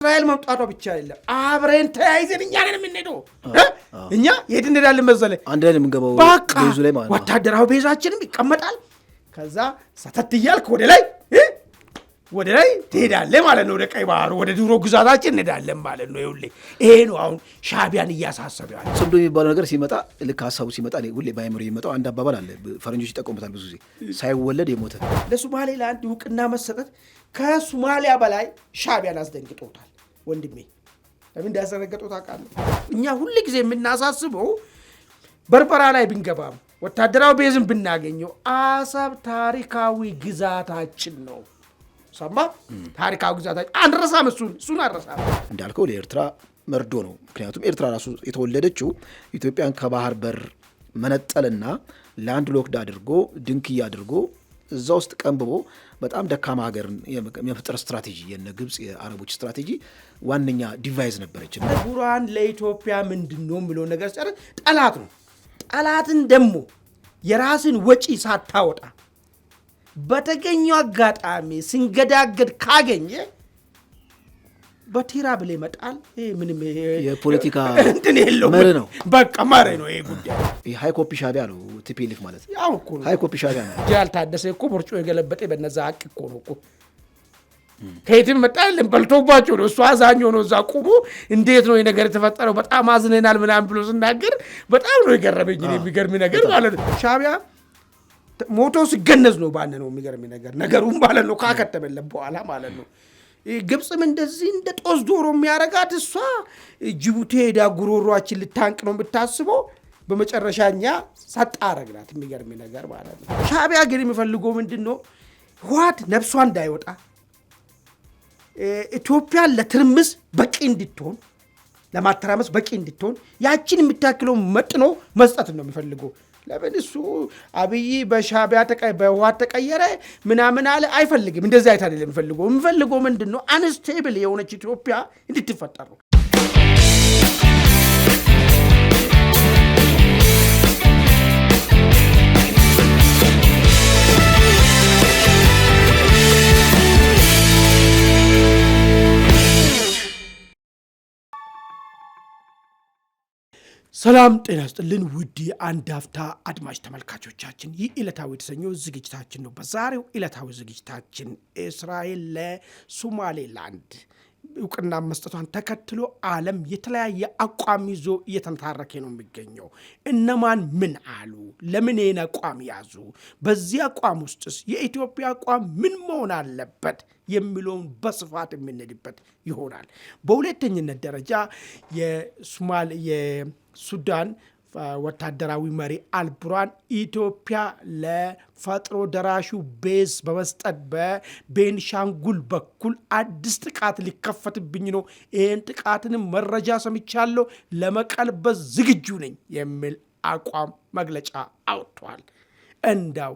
እስራኤል መምጣቷ ብቻ አይደለም አብረን ተያይዘን እኛ ነን የምንሄደው እኛ የት እንሄዳለን መሰለህ አንድ ላይ የምንገባው ቤዙ ላይ ማለት ነው ወታደራዊ ቤዛችንም ይቀመጣል ከዛ ሰተት እያልክ ወደ ላይ ትሄዳለህ ማለት ነው ወደ ቀይ ባህር ወደ ድሮ ግዛታችን እንሄዳለን ማለት ነው ይኸውልህ ይሄ ነው አሁን ሻዕቢያን እያሳሰበ ያለው ጽምዶ የሚባለው ነገር ሲመጣ ልክ ሀሳቡ ሲመጣ ሁሌ ባይመሩ የሚመጣው አንድ አባባል አለ ፈረንጆች ይጠቀሙበታል ብዙ ጊዜ ሳይወለድ የሞተ ለሶማሌላንድ እውቅና መሰጠት ከሶማሊያ በላይ ሻዕቢያን አስደንግጦታል ወንድሜ ለምን እንዳያስደነግጦ ታውቃለህ እኛ ሁሉ ጊዜ የምናሳስበው በርበራ ላይ ብንገባም ወታደራዊ ቤዝን ብናገኘው አሰብ ታሪካዊ ግዛታችን ነው ሰማ ታሪካዊ ግዛታችን አንረሳም እሱን አንረሳም እንዳልከው ለኤርትራ መርዶ ነው ምክንያቱም ኤርትራ ራሱ የተወለደችው ኢትዮጵያን ከባህር በር መነጠልና ላንድ ሎክድ አድርጎ ድንክያ አድርጎ እዛ ውስጥ ቀንብቦ በጣም ደካማ ሀገር የመፍጠር ስትራቴጂ የነ ግብጽ የአረቦች ስትራቴጂ ዋነኛ ዲቫይስ ነበረች ጉራን ለኢትዮጵያ ምንድነው የሚለው ነገር ጨረ ጠላት ነው ጠላትን ደግሞ የራስን ወጪ ሳታወጣ በተገኘው አጋጣሚ ሲንገዳገድ ካገኘ በቲራ ብለ ይመጣል ይሄ ምንም የፖለቲካ እንትን የለውም መረ ነው በቃ መረ ነው ይሄ ጉዳይ ይሄ ሃይ ኮፒ ሻዕቢያ ነው ቲፒኤልኤፍ ማለት ያው እኮ ሃይ ኮፒ ሻዕቢያ ነው ያልታደሰ እኮ ቦርጮ የገለበጠ በነዛ አቅ እኮ ነው እኮ ከየትም መጣል በልቶባቸው ነው እሱ አዛኝ ሆኖ እዛ ቆሞ እንዴት ነው የነገር የተፈጠረው በጣም አዝነናል ምናምን ብሎ ሲናገር በጣም ነው የገረመኝ የሚገርም ነገር ማለት ነው ሻዕቢያ ሞቶ ሲገነዝ ነው ባነ ነው የሚገርም ነገር ነገሩን ማለት ነው ካከተበለ በኋላ ማለት ነው ግብጽም እንደዚህ እንደ ጦስ ዶሮ የሚያረጋት እሷ ጅቡቲ ሄዳ ጉሮሯችን ልታንቅ ነው የምታስበው በመጨረሻኛ ሳጣረግናት የሚገርም ነገር ማለት ነው ሻዕቢያ ግን የሚፈልገው ምንድነው ህወሓት ነፍሷ እንዳይወጣ ኢትዮጵያ ለትርምስ በቂ እንድትሆን ለማተራመስ በቂ እንድትሆን ያችን የምታክለው መጥኖ መስጠት ነው የሚፈልገው ለምን እሱ አብይ በሻዕቢያ በህወሓት ተቀየረ ምናምን አለ አይፈልግም እንደዛ አይደለም የሚፈልገው ምንድነው አንስቴብል የሆነች ኢትዮጵያ እንድትፈጠር ነው ሰላም ጤና ይስጥልን ውድ አንድ አፍታ አድማጭ ተመልካቾቻችን ይህ ዕለታዊ የተሰኘው ዝግጅታችን ነው በዛሬው ዕለታዊ ዝግጅታችን እስራኤል ለሶማሌላንድ እውቅና መስጠቷን ተከትሎ ዓለም የተለያየ አቋም ይዞ እየተንታረከ ነው የሚገኘው እነማን ምን አሉ ለምን ይሄን አቋም ያዙ በዚህ አቋም ውስጥስ የኢትዮጵያ አቋም ምን መሆን አለበት የሚለውን በስፋት የምንሄድበት ይሆናል በሁለተኛነት ደረጃ የሱዳን ወታደራዊ መሪ አልቡርሃን ኢትዮጵያ ለፈጥኖ ደራሹ ቤዝ በመስጠት በቤንሻንጉል በኩል አዲስ ጥቃት ሊከፈትብኝ ነው ይህን ጥቃትንም መረጃ ሰምቻለሁ ለመቀልበስ ዝግጁ ነኝ የሚል አቋም መግለጫ አውጥቷል እንዳው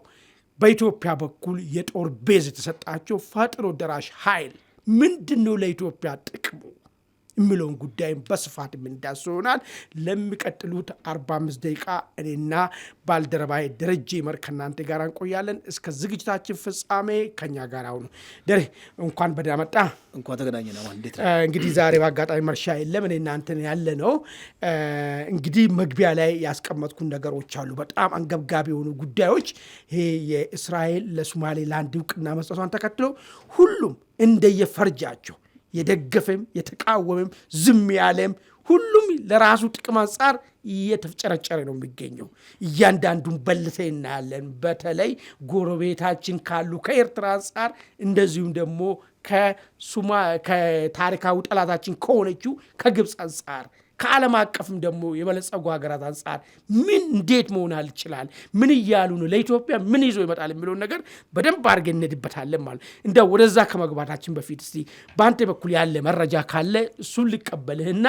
በኢትዮጵያ በኩል የጦር ቤዝ የተሰጣቸው ፈጥኖ ደራሽ ኃይል ምንድነው ለኢትዮጵያ ጥቅሙ የሚለውን ጉዳይም በስፋት የምንዳስሰውናል ለሚቀጥሉት 45 ደቂቃ እኔና ባልደረባዬ ደረጀ ይመር ከናንተ ጋር እንቆያለን እስከ ዝግጅታችን ፍጻሜ ከኛ ጋር አሁን ደሬ እንኳን በዳመጣ እንኳን ተገናኘን አሁን እንዴት እንግዲህ ዛሬ በአጋጣሚ መርሻ የለም እኔና አንተ ያለ ነው እንግዲህ መግቢያ ላይ ያስቀመጥኩን ነገሮች አሉ በጣም አንገብጋቢ የሆኑ ጉዳዮች ይሄ የእስራኤል ለሶማሌላንድ እውቅና መስጠቷን ተከትሎ ሁሉም እንደየፈርጃቸው የደገፈም የተቃወመም ዝም ያለም ሁሉም ለራሱ ጥቅም አንፃር እየተፍጨረጨረ ነው የሚገኘው እያንዳንዱን በልተ እናያለን በተለይ ጎረቤታችን ካሉ ከኤርትራ አንፃር እንደዚሁም ደግሞ ከታሪካዊ ጠላታችን ከሆነችው ከግብጽ አንፃር ከዓለም አቀፍም ደግሞ የበለጸጉ ሀገራት አንፃር ምን እንዴት መሆን ይችላል ምን እያሉ ነው ለኢትዮጵያ ምን ይዞ ይመጣል የሚለውን ነገር በደንብ አድርገን እንድበታለን ማለት እንደው ወደዛ ከመግባታችን በፊት እስቲ በአንተ በኩል ያለ መረጃ ካለ እሱን ልቀበልህና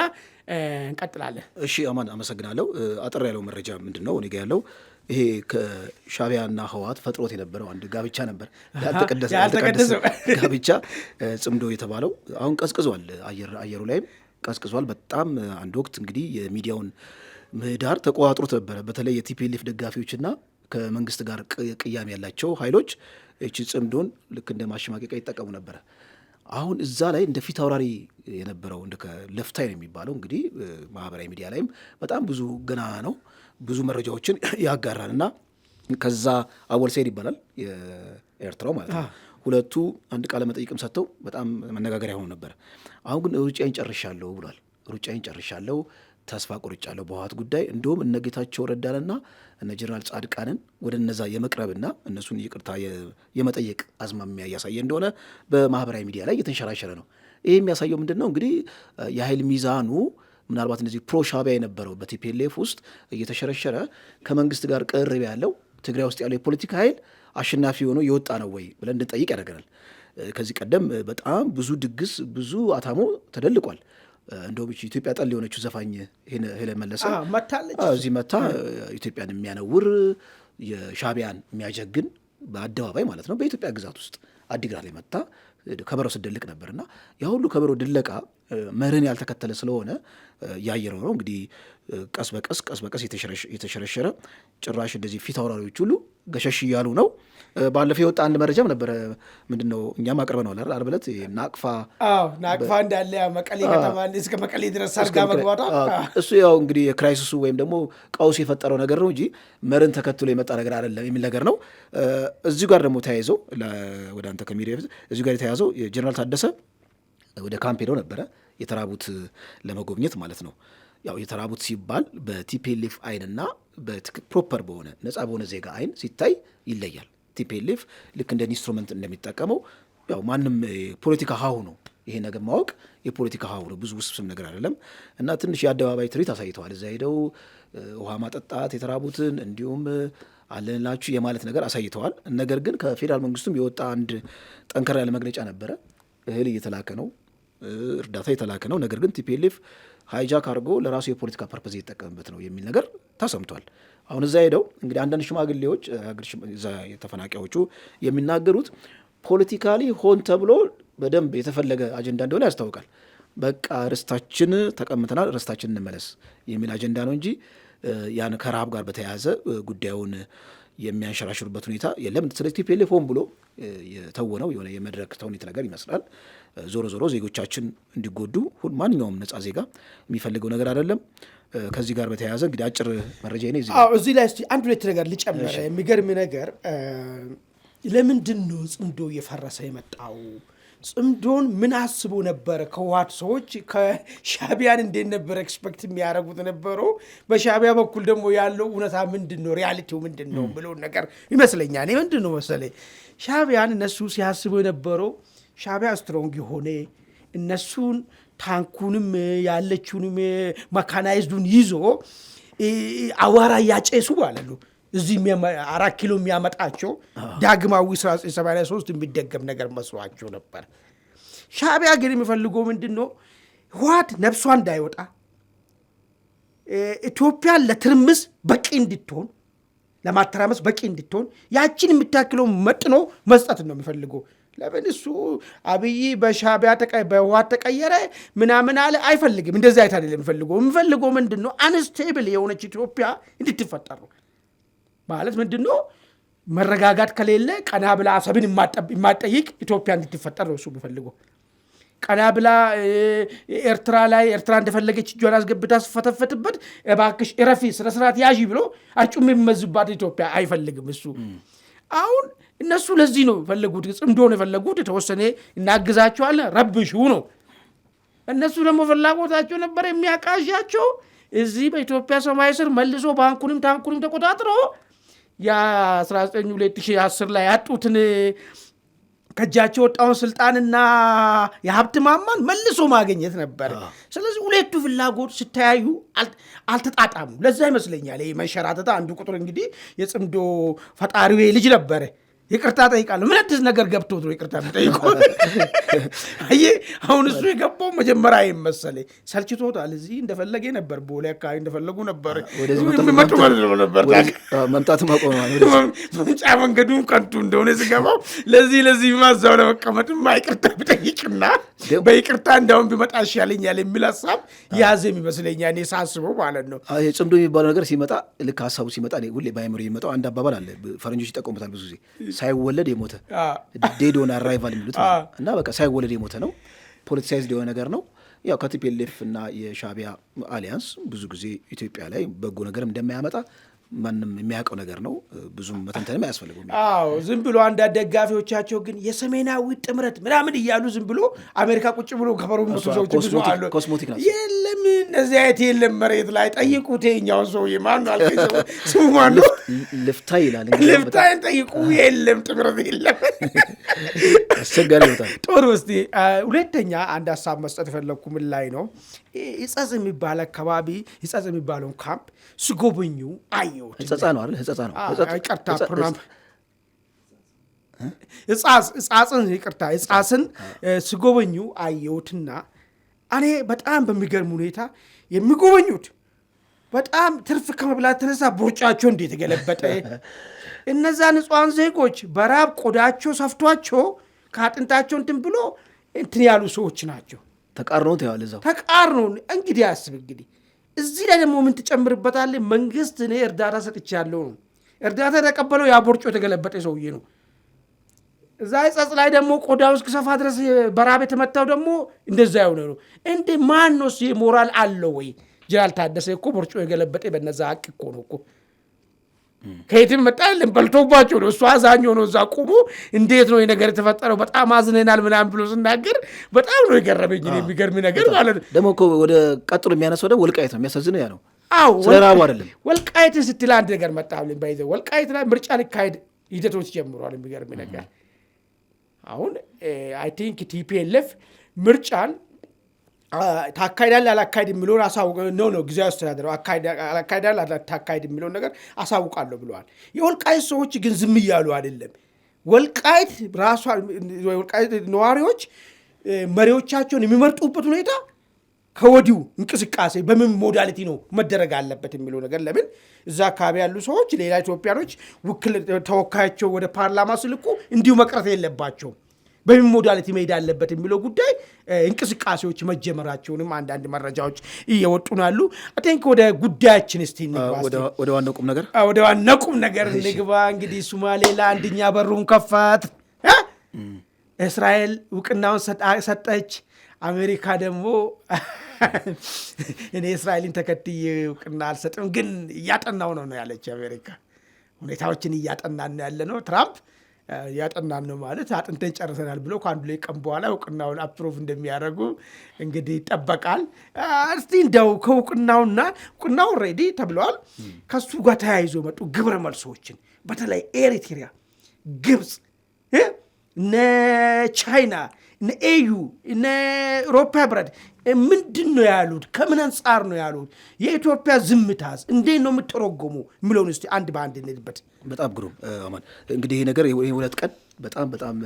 እንቀጥላለን እሺ አማን አመሰግናለሁ አጥር ያለው መረጃ ምንድነው እኔ ጋር ያለው ይሄ ከሻዕቢያና ህወሓት ፈጥሮት የነበረው አንድ ጋብቻ ነበር ያልተቀደሰ ጋብቻ ጽምዶ የተባለው አሁን ቀዝቅዟል አየሩ ላይም ቀዝቅዟል በጣም አንድ ወቅት እንግዲህ የሚዲያውን ምህዳር ተቋጥሮት ነበር በተለይ የቲፒኤልኤፍ ደጋፊዎችና ከመንግስት ጋር ቅያሜ ያላቸው ኃይሎች እቺ ጽምዶን ልክ እንደ ማሽማቀቂያ ይጠቀሙ ነበር አሁን እዛ ላይ እንደ ፊት አውራሪ የነበረው እንደ ለፍታይ ነው የሚባለው እንግዲህ ማህበራዊ ሚዲያ ላይም በጣም ብዙ ገና ነው ብዙ መረጃዎችን ያጋራል እና ከዛ አወል ሰይድ ይባላል የኤርትራው ማለት ነው። ሁለቱ አንድ ቃለ መጠይቅም ሰጥተው በጣም መነጋገሪያ ሆኖ ነበር። አሁን ግን ሩጫዬን ጨርሻለሁ ብሏል። ሩጫዬን ጨርሻለሁ፣ ተስፋ ቆርጫለሁ በህወሓት ጉዳይ። እንደውም እነ ጌታቸው ረዳንና እነ ጀነራል ጻድቃንን ወደ እነዛ የመቅረብና እነሱን ይቅርታ የመጠየቅ አዝማሚያ እያሳየ እንደሆነ በማህበራዊ ሚዲያ ላይ እየተንሸራሸረ ነው። ይህ የሚያሳየው ምንድን ነው እንግዲህ የኃይል ሚዛኑ ምናልባት እነዚህ ፕሮ ሻዕቢያ የነበረው በቲፒኤልኤፍ ውስጥ እየተሸረሸረ ከመንግስት ጋር ቅርብ ያለው ትግራይ ውስጥ ያለው የፖለቲካ ኃይል አሸናፊ ሆኖ የወጣ ነው ወይ ብለን እንድንጠይቅ ያደርገናል። ከዚህ ቀደም በጣም ብዙ ድግስ ብዙ አታሞ ተደልቋል። እንደውም ኢትዮጵያ ጠል የሆነችው ዘፋኝ ሄለን መለሰ እዚህ መታ ኢትዮጵያን የሚያነውር የሻዕቢያን የሚያጀግን በአደባባይ ማለት ነው በኢትዮጵያ ግዛት ውስጥ አዲግራት ላይ መታ ከበሮ ስደልቅ ነበርና ያ ሁሉ ከበሮ ድለቃ መርህን ያልተከተለ ስለሆነ ያየረው ነው እንግዲህ ቀስ በቀስ የተሸረሸረ ጭራሽ እንደዚህ ፊት አውራሪዎች ሁሉ ገሸሽ እያሉ ነው። ባለፈው የወጣ አንድ መረጃም ነበረ። ምንድነው እኛም አቅርበነዋል አይደል? ዓርብ ዕለት ናቅፋ እንዳለ መቀሌ ከተማ እስከ መቀሌ ድረስ ሰርጋ መግባቷ እሱ ያው እንግዲህ የክራይሲሱ ወይም ደግሞ ቀውስ የፈጠረው ነገር ነው እንጂ መርን ተከትሎ የመጣ ነገር አይደለም የሚል ነገር ነው። እዚሁ ጋር ደግሞ ተያይዘው ወደ አንተ ከሚዲያ በፊት እዚሁ ጋር የተያዘው የጀነራል ታደሰ ወደ ካምፕ ሄደው ነበረ የተራቡት ለመጎብኘት ማለት ነው። ያው የተራቡት ሲባል በቲፒኤልኤፍ አይንና ፕሮፐር በሆነ ነፃ በሆነ ዜጋ አይን ሲታይ ይለያል። ቲፒኤልኤፍ ልክ እንደ ኢንስትሩመንት እንደሚጠቀመው ያው ማንም ፖለቲካ ሀሁ ነው። ይሄ ነገር ማወቅ የፖለቲካ ሀሁ ነው። ብዙ ውስብስብ ነገር አይደለም እና ትንሽ የአደባባይ ትርኢት አሳይተዋል። እዛ ሄደው ውሃ ማጠጣት የተራቡትን እንዲሁም አለንላችሁ የማለት ነገር አሳይተዋል። ነገር ግን ከፌዴራል መንግስቱም የወጣ አንድ ጠንከር ያለ መግለጫ ነበረ። እህል እየተላከ ነው፣ እርዳታ የተላከ ነው። ነገር ግን ቲፒኤልኤፍ ሃይጃክ አድርጎ ለራሱ የፖለቲካ ፐርፐዝ እየተጠቀምበት ነው የሚል ነገር ተሰምቷል። አሁን እዛ ሄደው እንግዲህ አንዳንድ ሽማግሌዎች የተፈናቃዮቹ የሚናገሩት ፖለቲካሊ ሆን ተብሎ በደንብ የተፈለገ አጀንዳ እንደሆነ ያስታውቃል። በቃ ርስታችን ተቀምተናል፣ ርስታችን እንመለስ የሚል አጀንዳ ነው እንጂ ያን ከረሃብ ጋር በተያያዘ ጉዳዩን የሚያንሸራሽሩበት ሁኔታ የለም። ስለዚህ ቲፒኤልኤፍ ሆን ብሎ የተወነው የሆነ የመድረክ ተውኔት ነገር ይመስላል። ዞሮ ዞሮ ዜጎቻችን እንዲጎዱ ማንኛውም ነጻ ዜጋ የሚፈልገው ነገር አይደለም። ከዚህ ጋር በተያያዘ እንግዲህ አጭር መረጃ ኔ እዚህ ላይ እስቲ አንድ ሁለት ነገር ልጨምር። የሚገርም ነገር ለምንድን ነው ጽምዶ እየፈረሰ የመጣው? ጽምዶን ምን አስቦ ነበረ? ከህወሓት ሰዎች ከሻዕቢያን እንዴት ነበረ ኤክስፔክት የሚያደርጉት ነበረው? በሻዕቢያ በኩል ደግሞ ያለው እውነታ ምንድን ነው? ሪያሊቲው ምንድን ነው ብሎን ነገር ይመስለኛል። ምንድን ነው መሰለኝ ሻዕቢያን እነሱ ሲያስቡ የነበረው ሻዕቢያ ስትሮንግ የሆነ እነሱን ታንኩንም ያለችውንም መካናይዝዱን ይዞ አዋራ እያጨሱ ማለት ነው እዚህ 4 ኪሎ የሚያመጣቸው ዳግማዊ 1983 የሚደገም ነገር መስሏቸው ነበር። ሻዕቢያ ግን የሚፈልገው ምንድን ነው? ህወሓት ነፍሷ እንዳይወጣ ኢትዮጵያን ለትርምስ በቂ እንድትሆን ለማተራመስ በቂ እንድትሆን ያችን የምታክለው መጥኖ መስጠት ነው የሚፈልገው። ለምን እሱ አብይ በሻዕቢያ በህወሓት ተቀየረ ምናምን አለ አይፈልግም። እንደዚህ አይነት አይደለም የሚፈልገው ምንድን ነው? አንስቴብል የሆነች ኢትዮጵያ እንድትፈጠር ነው። ማለት ምንድን ነው? መረጋጋት ከሌለ ቀና ብላ አሰብን የማጠይቅ ኢትዮጵያ እንድትፈጠር ነው እሱ የሚፈልገው። ቀና ብላ ኤርትራ እንደፈለገች እጇን አስገብታ ስፈተፈትበት እባክሽ እረፊ ስነ ስርዓት ያዢ ብሎ አርጩም የሚመዝባት ኢትዮጵያ አይፈልግም እሱ። አሁን እነሱ ለዚህ ነው የፈለጉት፣ ጽምዶ ነው የፈለጉት። የተወሰነ እናግዛቸዋለን ረብሹ ነው። እነሱ ደግሞ ፍላጎታቸው ነበር የሚያቃዣቸው እዚህ በኢትዮጵያ ሰማይ ስር መልሶ ባንኩንም ታንኩንም ተቆጣጥሮ የ192010 ላይ ያጡትን ከእጃቸው ወጣውን ስልጣንና የሀብት ማማን መልሶ ማግኘት ነበር። ስለዚህ ሁለቱ ፍላጎት ሲተያዩ አልተጣጣሙ። ለዛ ይመስለኛል ይሄ መንሸራተት አንዱ ቁጥር እንግዲህ የጽምዶ ፈጣሪው ልጅ ነበረ። ይቅርታ ጠይቃለሁ ምን አዲስ ነገር ገብቶት ነው ይቅርታ የሚጠይቀው? አሁን እሱ የገባው መጀመሪያ ይመሰለኝ ሰልችቶታል። እዚህ እንደፈለገ ነበር፣ ቦሌ አካባቢ እንደፈለጉ ነበር መምጣት መምጫ መንገዱም ከንቱ እንደሆነ ሲገባው ለዚህ ማዛው ለመቀመጥም ይቅርታ ቢጠይቅና በይቅርታ እንዳሁን ቢመጣ ይሻለኛል የሚል ሀሳብ ያዘም ይመስለኛል እኔ ሳስበው ማለት ነው። ጽምዶ የሚባለው ነገር ሲመጣ ልክ ሀሳቡ ሲመጣ ሁሌ በአይምሮ የሚመጣው አንድ አባባል አለ፣ ፈረንጆች ይጠቀሙበታል ብዙ ጊዜ። ሳይወለድ የሞተ ዴድ ኦን አራይቫል የሚሉት እና በቃ ሳይወለድ የሞተ ነው። ፖለቲሳይዝድ የሆነ ነገር ነው። ያው ከቲፒኤልኤፍ እና የሻዕቢያ አሊያንስ ብዙ ጊዜ ኢትዮጵያ ላይ በጎ ነገርም እንደማያመጣ ማንም የሚያውቀው ነገር ነው። ብዙም መተንተንም አያስፈልገውም። አዎ ዝም ብሎ አንዳንድ ደጋፊዎቻቸው ግን የሰሜናዊ ጥምረት ምናምን እያሉ ዝም ብሎ አሜሪካ ቁጭ ብሎ ከበሮ የሚመቱ ሰዎች ብዙ አሉ። ኮስሞቲክ ናቸው። የለም እነዚህ አይነት የለም። መሬት ላይ ጠይቁት። የኛውን ሰውዬ ማነው አልከኝ፣ ስሙ ማነው? ልፍታ ይላል። ልፍታይን ጠይቁ። የለም ጥምረት የለም። አስቸጋሪ ይወጣል። ጥሩ። እስኪ ሁለተኛ አንድ ሀሳብ መስጠት የፈለግኩ ምን ላይ ነው፣ ሕጸጽ የሚባል አካባቢ ሕጸጽ የሚባለውን ካምፕ ስጎበኙ አየሁ። ሕጸጻ ነው አይደል? ሕጸጻ ነው። ይቅርታ ፕሮናም ሕጻጽን ስጎበኙ አየሁትና እኔ በጣም በሚገርም ሁኔታ የሚጎበኙት በጣም ትርፍ ከመብላት ተነሳ ቦርጫቸው እንዴት የገለበጠ እነዛ ንጹሐን ዜጎች በራብ ቆዳቸው ሰፍቷቸው ከአጥንታቸው እንትን ብሎ እንትን ያሉ ሰዎች ናቸው። ተቃርኖ ተያለ እዛው ተቃርኖ እንግዲህ አስብ። እንግዲህ እዚህ ላይ ደግሞ ምን ትጨምርበታለህ? መንግስት እኔ እርዳታ ሰጥቻለሁ ነው። እርዳታ የተቀበለው ያ ቦርጮ የተገለበጠ ሰውዬ ነው። እዛ ሕጸጽ ላይ ደግሞ ቆዳው እስኪሰፋ ድረስ በራብ የተመታው ደግሞ እንደዛ የሆነ ነው። እንዴ ማን ነው ሞራል አለው ወይ? ጀነራል ታደሰ እኮ ቦርጮ የገለበጠ በነዛ ሀቅ እኮ ነው እኮ ከየትም መጣ የለም በልቶባቸው ነው። እሱ አዛኝ ሆኖ እዛ ቁሞ እንዴት ነው ነገር የተፈጠረው በጣም አዝነናል ምናምን ብሎ ስናገር በጣም ነው የገረመኝ። የሚገርም ነገር ማለት ነው። ደግሞ እኮ ወደ ቀጥሎ የሚያነሳው ደግሞ ወልቃይት ነው። የሚያሳዝነው ያ ነው። ስለራቡ አይደለም። ወልቃይትን ስትል አንድ ነገር መጣልኝ። ባይዘው ወልቃይት ላይ ምርጫ ሊካሄድ ሂደቶች ጀምሯል። የሚገርም ነገር አሁን አይ ቲንክ ቲፒኤልኤፍ ምርጫን ታካሂዳለህ አላካሂድ የሚለውን ነው ጊዜያዊ አስተዳደሩ አላካሂዳለህ አላካሂድ የሚለውን ነገር አሳውቃለሁ ብለዋል። የወልቃይት ሰዎች ግን ዝም እያሉ አይደለም። ወልቃይት ራሷ ወልቃይት ነዋሪዎች መሪዎቻቸውን የሚመርጡበት ሁኔታ ከወዲሁ እንቅስቃሴ በምን ሞዳሊቲ ነው መደረግ አለበት የሚለው ነገር ለምን እዛ አካባቢ ያሉ ሰዎች ሌላ ኢትዮጵያኖች ውክል ተወካያቸው ወደ ፓርላማ ስልኩ እንዲሁ መቅረት የለባቸውም በምን ሞዳሊቲ መሄድ አለበት የሚለው ጉዳይ እንቅስቃሴዎች መጀመራቸውንም አንዳንድ መረጃዎች እየወጡ ናሉ። አቴንክ ወደ ጉዳያችን እስቲ እንግባ። ወደ ዋናው ቁም ነገር እንግባ። እንግዲህ ሶማሌላንድ እኛ በሩን ከፈት፣ እስራኤል እውቅናውን ሰጠች። አሜሪካ ደግሞ እኔ እስራኤልን ተከትዬ እውቅና አልሰጥም ግን እያጠናው ነው ያለች። አሜሪካ ሁኔታዎችን እያጠናን ያለ ነው። ትራምፕ ያጠናን ነው ማለት አጥንተን ጨርሰናል ብሎ ከአንዱ ላይ ቀን በኋላ እውቅናውን አፕሮቭ እንደሚያደርጉ እንግዲህ ይጠበቃል። እስቲ እንደው ከእውቅናውና እውቅናው ሬዲ ተብለዋል። ከሱ ጋር ተያይዞ መጡ ግብረ መልሶችን በተለይ ኤሪትሪያ፣ ግብፅ፣ እነ ቻይና፣ እነ ኤዩ፣ እነ አውሮፓ ህብረት ምንድን ነው ያሉት? ከምን አንጻር ነው ያሉት? የኢትዮጵያ ዝምታስ እንዴት ነው የምትረጎሙ የሚለውን እስቲ አንድ በአንድ እንሄድበት። በጣም ግሩም አማን። እንግዲህ ይሄ ነገር ሁለት ቀን በጣም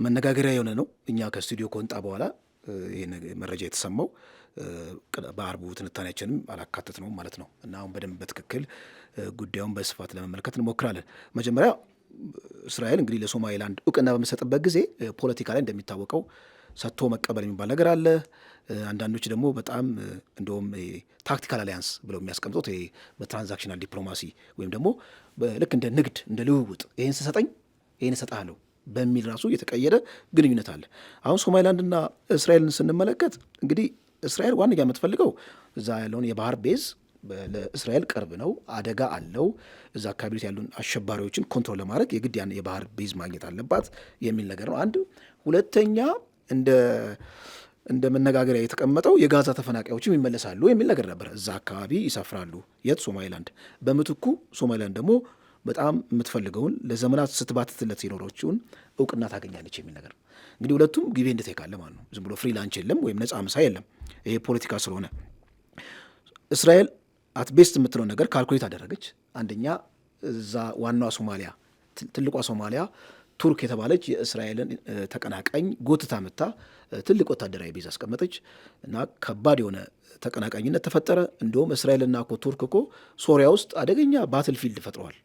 መነጋገሪያ የሆነ ነው። እኛ ከስቱዲዮ ከወጣ በኋላ ይሄ መረጃ የተሰማው በአርቡ ትንታኔያችንም አላካተት ነው ማለት ነው እና አሁን በደንብ በትክክል ጉዳዩን በስፋት ለመመልከት እንሞክራለን። መጀመሪያ እስራኤል እንግዲህ ለሶማሌላንድ እውቅና በምሰጥበት ጊዜ ፖለቲካ ላይ እንደሚታወቀው ሰጥቶ መቀበል የሚባል ነገር አለ። አንዳንዶች ደግሞ በጣም እንደውም ታክቲካል አሊያንስ ብለው የሚያስቀምጡት በትራንዛክሽናል ዲፕሎማሲ ወይም ደግሞ ልክ እንደ ንግድ እንደ ልውውጥ ይህን ስሰጠኝ ይህን እሰጥሃለሁ በሚል ራሱ የተቀየረ ግንኙነት አለ። አሁን ሶማሌላንድና እስራኤልን ስንመለከት እንግዲህ እስራኤል ዋነኛ የምትፈልገው እዛ ያለውን የባህር ቤዝ ለእስራኤል ቅርብ ነው፣ አደጋ አለው፣ እዛ አካባቢ ያሉን አሸባሪዎችን ኮንትሮል ለማድረግ የግድ ያን የባህር ቤዝ ማግኘት አለባት የሚል ነገር ነው አንድ። ሁለተኛ እንደ መነጋገሪያ የተቀመጠው የጋዛ ተፈናቃዮችም ይመለሳሉ የሚል ነገር ነበር። እዛ አካባቢ ይሰፍራሉ። የት? ሶማሌላንድ። በምትኩ ሶማሌላንድ ደግሞ በጣም የምትፈልገውን ለዘመናት ስትባትትለት የኖረችውን እውቅና ታገኛለች የሚል ነገር ነው። እንግዲህ ሁለቱም ጊዜ እንደተካለ ማለት ነው። ዝም ብሎ ፍሪላንስ የለም ወይም ነፃ ምሳ የለም። ይሄ ፖለቲካ ስለሆነ እስራኤል አትቤስት የምትለው ነገር ካልኩሌት አደረገች። አንደኛ እዛ ዋናዋ ሶማሊያ ትልቋ ሶማሊያ ቱርክ የተባለች የእስራኤልን ተቀናቃኝ ጎትታ መታ ትልቅ ወታደራዊ ቤዝ አስቀመጠች እና ከባድ የሆነ ተቀናቃኝነት ተፈጠረ። እንዲሁም እስራኤልና ቱርክ እኮ ሶሪያ ውስጥ አደገኛ ባትልፊልድ ፈጥረዋል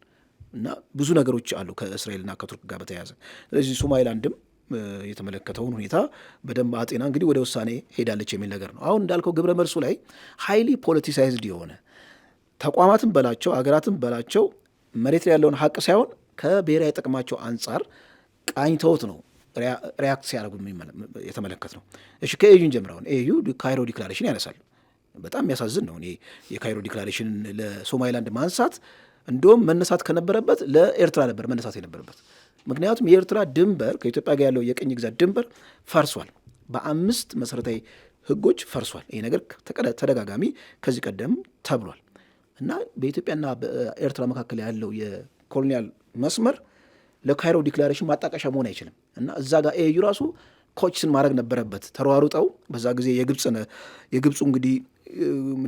እና ብዙ ነገሮች አሉ ከእስራኤልና ከቱርክ ጋር በተያያዘ። ስለዚህ ሶማሊላንድም የተመለከተውን ሁኔታ በደንብ አጤና እንግዲህ ወደ ውሳኔ ሄዳለች የሚል ነገር ነው። አሁን እንዳልከው ግብረ መልሱ ላይ ሃይሊ ፖለቲሳይዝድ የሆነ ተቋማትን በላቸው አገራትን በላቸው መሬት ላይ ያለውን ሀቅ ሳይሆን ከብሔራዊ ጥቅማቸው አንጻር ቃኝተውት ነው ሪያክት ሲያደርጉ የተመለከት ነው። እሺ ከኤዩን ጀምረውን ኤዩ ካይሮ ዲክላሬሽን ያነሳል። በጣም የሚያሳዝን ነው። እኔ የካይሮ ዲክላሬሽን ለሶማሊላንድ ማንሳት እንደውም መነሳት ከነበረበት ለኤርትራ ነበር መነሳት የነበረበት። ምክንያቱም የኤርትራ ድንበር ከኢትዮጵያ ጋር ያለው የቅኝ ግዛት ድንበር ፈርሷል፣ በ5 መሰረታዊ ህጎች ፈርሷል። ይሄ ነገር ተደጋጋሚ ከዚህ ቀደም ተብሏል እና በኢትዮጵያና በኤርትራ መካከል ያለው የኮሎኒያል መስመር ለካይሮ ዲክላሬሽን ማጣቀሻ መሆን አይችልም እና እዛ ጋር ኤዩ ራሱ ኮችስን ማድረግ ነበረበት። ተሯሩጠው በዛ ጊዜ የግብፁ እንግዲህ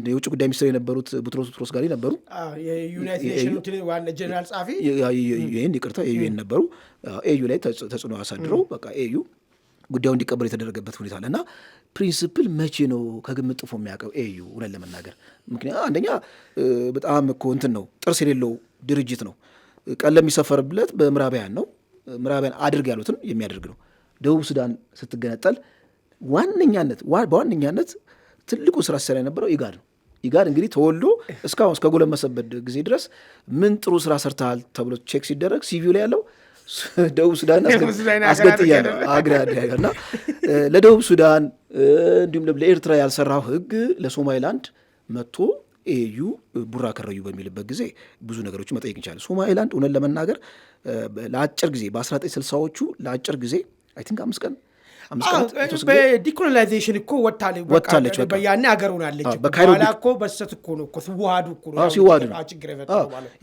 የውጭ ጉዳይ ሚኒስትር የነበሩት ቡትሮስ ጋሊ ነበሩ። የዩናይትድ ኔሽንስ ዋና ጀነራል ጻፊ የዩኤን ነበሩ። ኤዩ ላይ ተጽዕኖ አሳድረው በቃ ኤዩ ጉዳዩ እንዲቀበል የተደረገበት ሁኔታ አለ እና ፕሪንስፕል መቼ ነው ከግምት ጥፎ የሚያውቀው ኤዩ? እውነት ለመናገር ምክንያት አንደኛ በጣም እኮ እንትን ነው፣ ጥርስ የሌለው ድርጅት ነው። ቀለም የሚሰፈርብለት በምዕራባውያን ነው። ምዕራባውያን አድርግ ያሉትን የሚያደርግ ነው። ደቡብ ሱዳን ስትገነጠል በዋነኛነት ትልቁ ስራ ሲሰራ የነበረው ኢጋድ ነው። ኢጋድ እንግዲህ ተወልዶ እስካሁን እስከጎለመሰበት ጊዜ ድረስ ምን ጥሩ ስራ ሰርተሃል ተብሎ ቼክ ሲደረግ ሲቪው ላይ ያለው ደቡብ ሱዳን አስገጥያለሁ እና ለደቡብ ሱዳን እንዲሁም ለኤርትራ ያልሰራው ህግ ለሶማሊላንድ መጥቶ ኤዩ ቡራ ከረዩ በሚልበት ጊዜ ብዙ ነገሮች መጠየቅ ይቻላል። ሶማሊላንድ እውነት ለመናገር ለአጭር ጊዜ በ1960ዎቹ ለአጭር ጊዜ አይ ቲንክ 5 ቀን በዲኮሎናይዜሽን እኮ ወጥታለች። ያኔ ሀገር ሆናለች። በኋላ እኮ በሰት እኮ ነው ሲዋሃዱ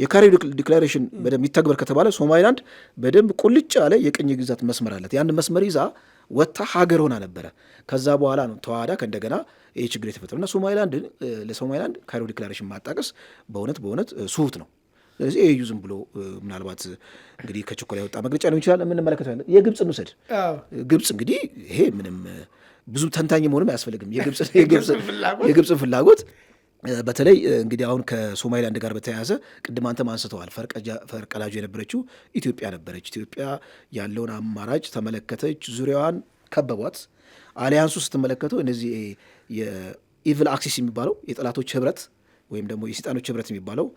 የካይሮ ዲክላሬሽን በደንብ ይተግበር ከተባለ ሶማሊላንድ በደንብ ቁልጭ ያለ የቅኝ ግዛት መስመር አለት። ያን መስመር ይዛ ወጥታ ሀገር ሆና ነበረ። ከዛ በኋላ ነው ተዋህዳ ከእንደገና ይህ ችግር የተፈጠረው እና ለሶማሊላንድ ካይሮ ዲክላሬሽን ማጣቀስ በእውነት ስሁት ነው። ስለዚህ ኤዩ ዝም ብሎ ምናልባት እንግዲህ ከችኮላ ያወጣ መግለጫ ሊሆን ይችላል። የምንመለከተው ያለ የግብፅን ውሰድ። ግብፅ እንግዲህ ይሄ ምንም ብዙ ተንታኝ መሆንም አያስፈልግም። የግብፅን ፍላጎት በተለይ እንግዲህ አሁን ከሶማሊላንድ ጋር በተያያዘ ቅድም አንተም አንስተዋል። ፈርቀላጁ የነበረችው ኢትዮጵያ ነበረች። ኢትዮጵያ ያለውን አማራጭ ተመለከተች፣ ዙሪያዋን ከበቧት። አሊያንሱ ስትመለከተው እነዚህ የኢቭል አክሲስ የሚባለው የጠላቶች ህብረት ወይም ደግሞ የሰይጣኖች ህብረት የሚባለው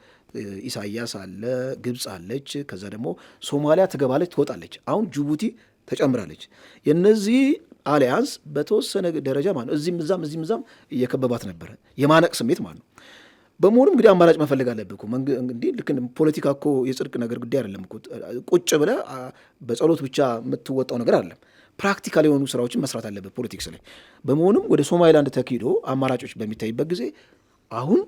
ኢሳያስ አለ፣ ግብፅ አለች፣ ከዛ ደግሞ ሶማሊያ ትገባለች፣ ትወጣለች። አሁን ጅቡቲ ተጨምራለች። የነዚህ አሊያንስ በተወሰነ ደረጃ ማለት ነው እዚህም እዛም እየከበባት ነበረ። የማነቅ ስሜት ማለት ነው። በመሆኑም እንግዲህ አማራጭ መፈለግ አለብህ። እንግዲህ ልክ ፖለቲካ እኮ የጽድቅ ነገር ጉዳይ አይደለም። ቁጭ ብለህ በጸሎት ብቻ የምትወጣው ነገር አይደለም። ፕራክቲካል የሆኑ ስራዎችን መስራት አለብህ ፖለቲክስ ላይ። በመሆኑም ወደ ሶማሊላንድ ተኪዶ አማራጮች በሚታይበት ጊዜ አሁን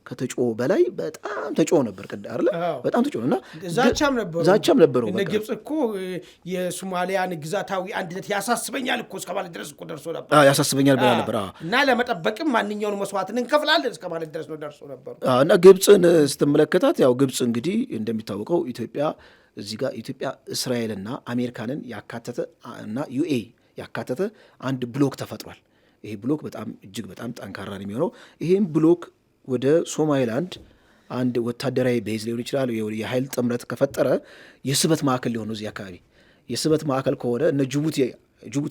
ከተጮ በላይ በጣም ተጮ ነበር። አይደለ? በጣም ተጮ እና ዛቻም ነበረው። ግብፅ እኮ የሶማሊያን ግዛታዊ አንድነት ያሳስበኛል እኮ እስከ ማለት ድረስ እኮ ደርሶ ነበር። ያሳስበኛል ብላ ነበር እና ለመጠበቅም ማንኛውን መስዋዕትን እንከፍላለን እስከ ማለት ድረስ ነው ደርሶ ነበር። እና ግብፅን ስትመለከታት ያው ግብፅ እንግዲህ እንደሚታወቀው እዚህ ጋር ኢትዮጵያ እስራኤልና አሜሪካንን ያካተተ እና ዩኤ ያካተተ አንድ ብሎክ ተፈጥሯል። ይሄ ብሎክ በጣም እጅግ በጣም ጠንካራ ነው የሚሆነው። ይሄም ብሎክ ወደ ሶማሊላንድ አንድ ወታደራዊ ቤዝ ሊሆን ይችላል፣ የኃይል ጥምረት ከፈጠረ የስበት ማዕከል ሊሆን ነው። እዚህ አካባቢ የስበት ማዕከል ከሆነ እነ ጅቡቲ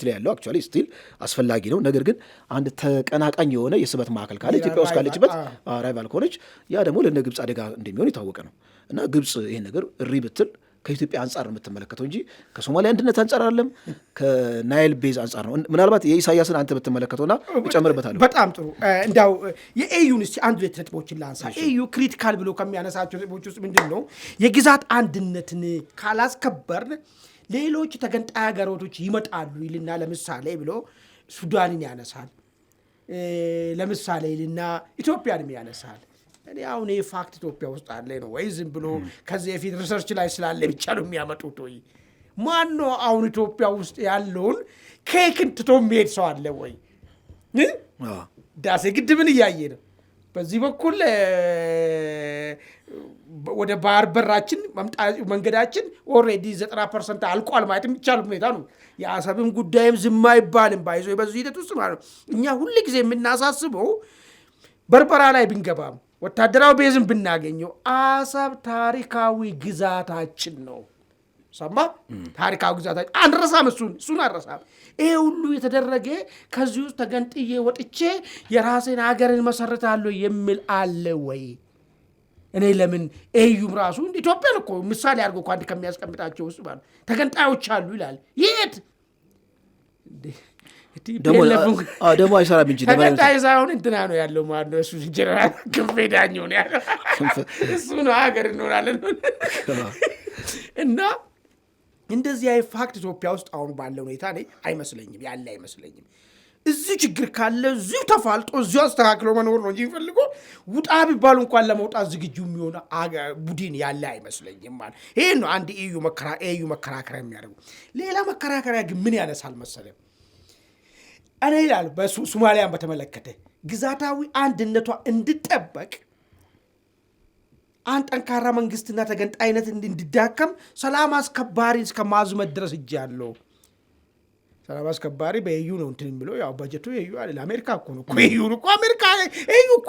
ላይ ያለው አክቹዋሊ ስቲል አስፈላጊ ነው። ነገር ግን አንድ ተቀናቃኝ የሆነ የስበት ማዕከል ካለ ኢትዮጵያ ውስጥ ካለችበት ራይቫል ከሆነች ያ ደግሞ ለነ ግብፅ አደጋ እንደሚሆን የታወቀ ነው እና ግብፅ ይህን ነገር እሪ ብትል ከኢትዮጵያ አንጻር ነው የምትመለከተው እንጂ ከሶማሊያ አንድነት አንጻር አይደለም፣ ከናይል ቤዝ አንጻር ነው። ምናልባት የኢሳያስን አንተ ብትመለከተውና እጨምርበታለሁ። በጣም ጥሩ። እንዳው የኤዩን እስቲ አንድ ሁለት ነጥቦችን ላንሳ። ኤዩ ክሪቲካል ብሎ ከሚያነሳቸው ነጥቦች ውስጥ ምንድን ነው የግዛት አንድነትን ካላስከበር ሌሎች ተገንጣይ ሀገሮች ይመጣሉ ይልና ለምሳሌ ብሎ ሱዳንን ያነሳል፣ ለምሳሌ ይልና ኢትዮጵያንም ያነሳል። እኔ አሁን ይህ ፋክት ኢትዮጵያ ውስጥ አለ ነው ወይ ዝም ብሎ ከዚህ የፊት ሪሰርች ላይ ስላለ ብቻ ነው የሚያመጡት? ወይ ማን ነው አሁን ኢትዮጵያ ውስጥ ያለውን ኬክን ትቶ የሚሄድ ሰው አለ ወይ? ዳሴ ግድብን እያየ ነው። በዚህ በኩል ወደ ባህር በራችን መንገዳችን ኦልሬዲ 90% አልቋል ማለት የሚቻል ሁኔታ ነው። የአሰብም ጉዳይም ዝም አይባልም ባይዞ በዚህ ሂደት ውስጥ ማለት ነው። እኛ ሁል ጊዜ የምናሳስበው በርበራ ላይ ብንገባም ወታደራዊ ቤዝን ብናገኘው አሰብ ታሪካዊ ግዛታችን ነው። ሰማ ታሪካዊ ግዛታችን አንረሳም። እሱን አንረሳም። ይሄ ሁሉ የተደረገ ከዚህ ውስጥ ተገንጥዬ ወጥቼ የራሴን ሀገርን መሰረታለሁ የሚል አለ ወይ? እኔ ለምን ኤዩም ራሱ ኢትዮጵያን እኮ ምሳሌ አድርጎ እኮ አንድ ከሚያስቀምጣቸው ውስጥ ማለት ተገንጣዮች አሉ ይላል። የት ደግሞ አይሰራም እንጂ ተገንጣይ ሳይሆን እንትና ነው ያለው ማለት ነው። እሱ ጀነራል ክንፌ ዳኘው ነው ያለው። እሱ ነው ሀገር እንሆናለን እና እንደዚህ አይነት ፋክት ኢትዮጵያ ውስጥ አሁን ባለው ሁኔታ እኔ አይመስለኝም፣ ያለ አይመስለኝም። እዚህ ችግር ካለ እዚሁ ተፋልጦ እዚሁ አስተካክሎ መኖር ነው እንጂ የሚፈልጎ ውጣ ቢባሉ እንኳን ለመውጣት ዝግጁ የሚሆነ ቡድን ያለ አይመስለኝም ማለት ይሄ ነው። አንድ ኤዩ መከራከሪያ የሚያደርጉ ሌላ መከራከሪያ ግን ምን ያነሳል መሰለህ? እኔ ይላሉ በሶማሊያን በተመለከተ ግዛታዊ አንድነቷ እንድጠበቅ አንድ ጠንካራ መንግስትና ተገንጣይነት እንዲዳከም ሰላም አስከባሪ እስከ ማዝመት ድረስ እጃለሁ። ሰላም አስከባሪ በኤዩ ነው እንትን የሚለው ያው በጀቱ ኤዩ አይደል? አሜሪካ እኮ ነው እኮ ኤዩ እኮ አሜሪካ ኤዩ እኮ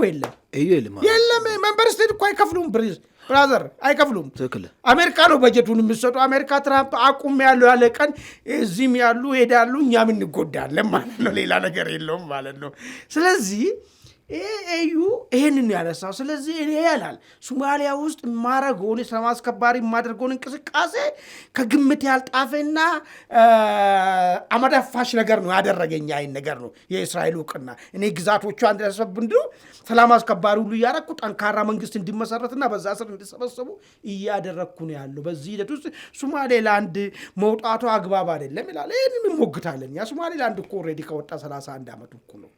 የለም መንበር ስቴት እኮ አይከፍሉም። ብራዘር አይከፍሉም። አሜሪካ ነው በጀቱን የሚሰጡ። አሜሪካ ትራምፕ አቁም ያለው ያለ ቀን እዚህም ያሉ ሄዳሉ፣ እኛም እንጎዳለን ማለት ነው። ሌላ ነገር የለውም ማለት ነው። ስለዚህ ኤዩ ይሄንን ያነሳው። ስለዚህ እኔ ያላል ሶማሊያ ውስጥ የማረገውን ሰላም አስከባሪ የማደርገውን እንቅስቃሴ ከግምት ያልጣፈና አመዳፋሽ ነገር ነው ያደረገኝ አይን ነገር ነው የእስራኤል እውቅና። እኔ ግዛቶቹ አንድ ያሰብንዱ ሰላም አስከባሪ ሁሉ እያረኩ ጠንካራ መንግስት እንዲመሰረትና በዛ ስር እንዲሰበሰቡ እያደረግኩ ነው ያለው። በዚህ ሂደት ውስጥ ሶማሌላንድ መውጣቱ አግባብ አይደለም ይላል። ይህንን እንሞግታለን። ያ ሶማሌላንድ እኮ ኦልሬዲ ከወጣ 31 ዓመት እኮ ነው።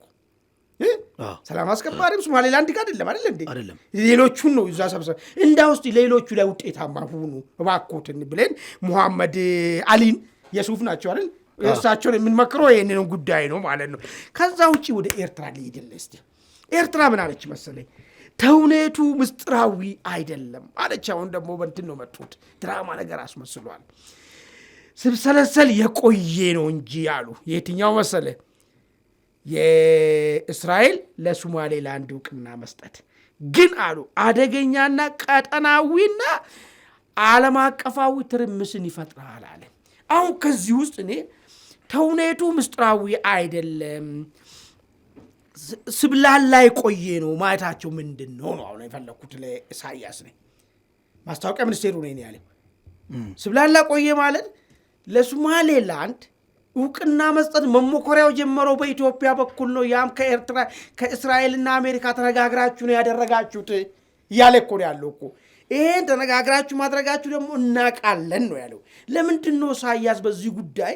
ሰላም አስከባሪም ሶማሌላንድ ጋር አይደለም እንዴ? ሌሎቹን ነው እዛ ሰብሰብ እንዳ ውስጥ ሌሎቹ ላይ ውጤታማ ሁኑ እባክዎትን ብለን ሙሐመድ አሊን የሱፍ ናቸው አይደል? እሳቸውን የምንመክረው ይህንን ጉዳይ ነው ማለት ነው። ከዛ ውጪ ወደ ኤርትራ ሊሄድልህ እስቲ። ኤርትራ ምን አለች መሰለኝ? ተውኔቱ ምስጢራዊ አይደለም አለች። አሁን ደግሞ በእንትን ነው መጡት፣ ድራማ ነገር አስመስሏል። ስብሰለሰል የቆየ ነው እንጂ አሉ። የትኛው መሰለህ? የእስራኤል ለሶማሌላንድ እውቅና መስጠት ግን አሉ አደገኛና ቀጠናዊና ዓለም አቀፋዊ ትርምስን ይፈጥራል አለ። አሁን ከዚህ ውስጥ እኔ ተውኔቱ ምስጢራዊ አይደለም ስብላላ የቆየ ነው ማለታቸው ምንድን ነው ነው አሁን የፈለኩት ለኢሳያስ ነኝ ማስታወቂያ ሚኒስቴሩ ነኝ ያለው። ስብላላ ቆየ ማለት ለሶማሌላንድ እውቅና መስጠት መሞከሪያው ጀመረው በኢትዮጵያ በኩል ነው። ያም ከኤርትራ ከእስራኤልና አሜሪካ ተነጋግራችሁ ነው ያደረጋችሁት ያለ እኮ ነው ያለው እኮ። ይሄን ተነጋግራችሁ ማድረጋችሁ ደግሞ እናቃለን ነው ያለው። ለምንድን ነው ኢሳያስ በዚህ ጉዳይ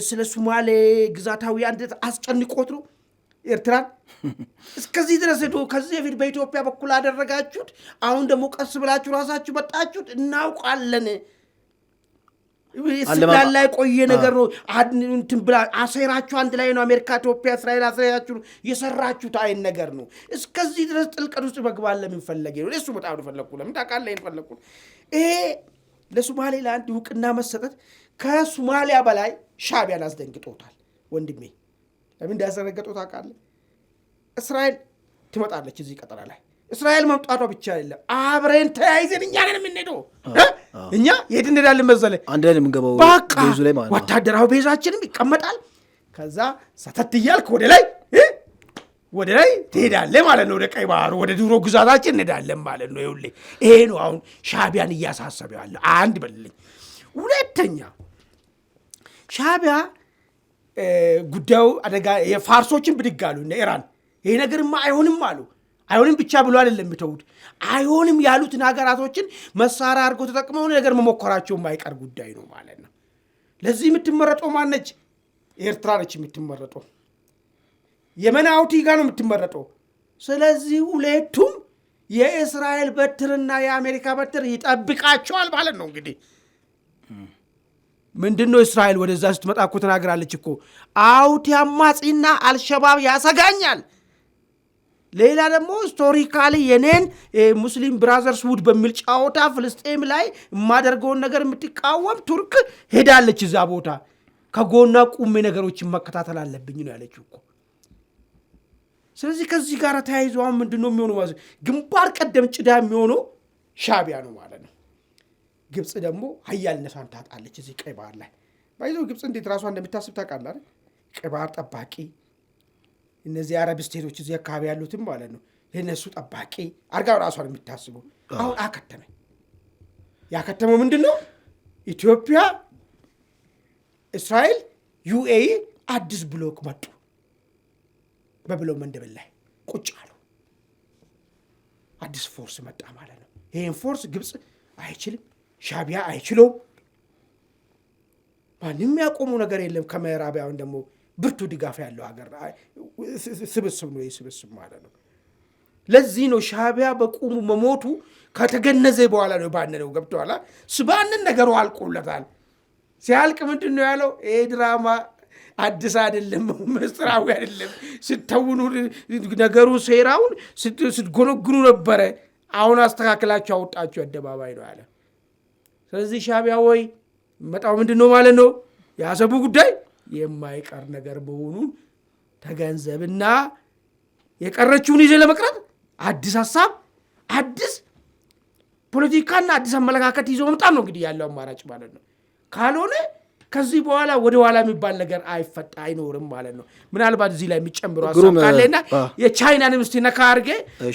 ስለ ሶማሌ ግዛታዊ አንድነት አስጨንቆት ነው ኤርትራን እስከዚህ ድረስ ሄዶ ከዚህ በፊት በኢትዮጵያ በኩል አደረጋችሁት፣ አሁን ደግሞ ቀስ ብላችሁ ራሳችሁ መጣችሁት እናውቃለን። ስላላ ላይ ቆየ ነገር ነው። እንትን ብላ አሰራችሁ አንድ ላይ ነው አሜሪካ፣ ኢትዮጵያ፣ እስራኤል አሰራችሁ የሰራችሁት አይን ነገር ነው። እስከዚህ ድረስ ጥልቀት ውስጥ መግባት ለምን ፈለገ ነው? እሱ በጣም ፈለኩ። ለምን ታውቃለህ? ይሄን ፈለኩ። ይሄ ለሶማሌላንድ እውቅና መሰጠት ከሶማሊያ በላይ ሻዕቢያን አስደንግጦታል ወንድሜ። ለምን እንዳስደነገጠው ታውቃለህ? እስራኤል ትመጣለች እዚህ ቀጠና ላይ። እስራኤል መምጣቷ ብቻ አይደለም፣ አብረን ተያይዘን እኛ ነን የምንሄደው። እኛ የት እንሄዳለን መሰለህ? አንድ ላይ የምንገባው ቤዙ ላይ ማለት ነው። ወታደራዊ ቤዛችንም ይቀመጣል። ከዛ ሰተት እያልክ ወደ ላይ ትሄዳለህ ማለት ነው። ወደ ቀይ ባህሩ ወደ ድሮ ግዛታችን እንሄዳለን ማለት ነው። ይኸውልህ ይሄ ነው አሁን ሻዕቢያን እያሳሰበው ያለ። አንድ በልልኝ። ሁለተኛ ሻዕቢያ ጉዳዩ አደጋ የፋርሶችን ብድግ አሉ እነ ኢራን። ይሄ ነገርማ አይሆንም አሉ። አይሆንም ብቻ ብሎ አይደለም የሚተውት፣ አይሆንም ያሉትን ሀገራቶችን መሳሪያ አድርገው ተጠቅመው ነገር መሞከራቸው የማይቀር ጉዳይ ነው ማለት ነው። ለዚህ የምትመረጠው ማነች? ኤርትራ ነች የምትመረጠው። የመን ሁቲ ጋር ነው የምትመረጠው። ስለዚህ ሁለቱም የእስራኤል በትርና የአሜሪካ በትር ይጠብቃቸዋል ማለት ነው። እንግዲህ ምንድነው እስራኤል ወደዛ ስትመጣ እኮ ተናግራለች እኮ ሁቲ አማጺና አልሸባብ ያሰጋኛል። ሌላ ደግሞ ስቶሪካሊ የኔን ሙስሊም ብራዘርስ ውድ በሚል ጫወታ ፍልስጤም ላይ የማደርገውን ነገር የምትቃወም ቱርክ ሄዳለች እዛ ቦታ። ከጎና ቁሜ ነገሮችን መከታተል አለብኝ ነው ያለችው እኮ። ስለዚህ ከዚህ ጋር ተያይዞ አሁን ምንድነው የሚሆነው? ግንባር ቀደም ጭዳ የሚሆነው ሻዕቢያ ነው ማለት ነው። ግብፅ ደግሞ ሀያልነቷን ታጣለች እዚህ ቀይ ባህር ላይ። ባይዞ ግብፅ እንዴት ራሷ እንደምታስብ ታውቃለህ አይደል? ቀይ ባህር ጠባቂ እነዚህ አረብ ስቴቶች እዚህ አካባቢ ያሉትም ማለት ነው የነሱ ጠባቂ አርጋው ራሷን የምታስበው አሁን አከተመ። ያከተመው ምንድን ነው? ኢትዮጵያ፣ እስራኤል፣ ዩኤኢ አዲስ ብሎክ መጡ። በብሎ መንደብል ላይ ቁጭ አሉ። አዲስ ፎርስ መጣ ማለት ነው። ይህን ፎርስ ግብፅ አይችልም፣ ሻቢያ አይችለውም። ማንም ያቆሙ ነገር የለም። ከምዕራባውያን ደግሞ ብርቱ ድጋፍ ያለው ሀገር ስብስብ ነው። ስብስብ ማለት ነው። ለዚህ ነው ሻቢያ በቁሙ መሞቱ ከተገነዘ በኋላ ነው ባነነው። ገብቶሃል? ስባንን ነገሩ አልቆለታል። ሲያልቅ ምንድን ነው ያለው? ይሄ ድራማ አዲስ አይደለም፣ ምስጢራዊ አይደለም። ስተውኑ ነገሩ ሴራውን ስትጎነግኑ ነበረ። አሁን አስተካክላችሁ አወጣችሁ አደባባይ ነው ያለ። ስለዚህ ሻቢያ ወይ መጣው ምንድን ነው ማለት ነው? የአሰቡ ጉዳይ የማይቀር ነገር መሆኑን ተገንዘብና የቀረችውን ይዘህ ለመቅረት አዲስ ሀሳብ፣ አዲስ ፖለቲካና አዲስ አመለካከት ይዞ መምጣት ነው እንግዲህ ያለው አማራጭ ማለት ነው። ካልሆነ ከዚህ በኋላ ወደ ኋላ የሚባል ነገር አይኖርም ማለት ነው። ምናልባት እዚህ ላይ የሚጨምሩ ሀሳብ ካለና የቻይናን ምስቲ ነካ አድርጌ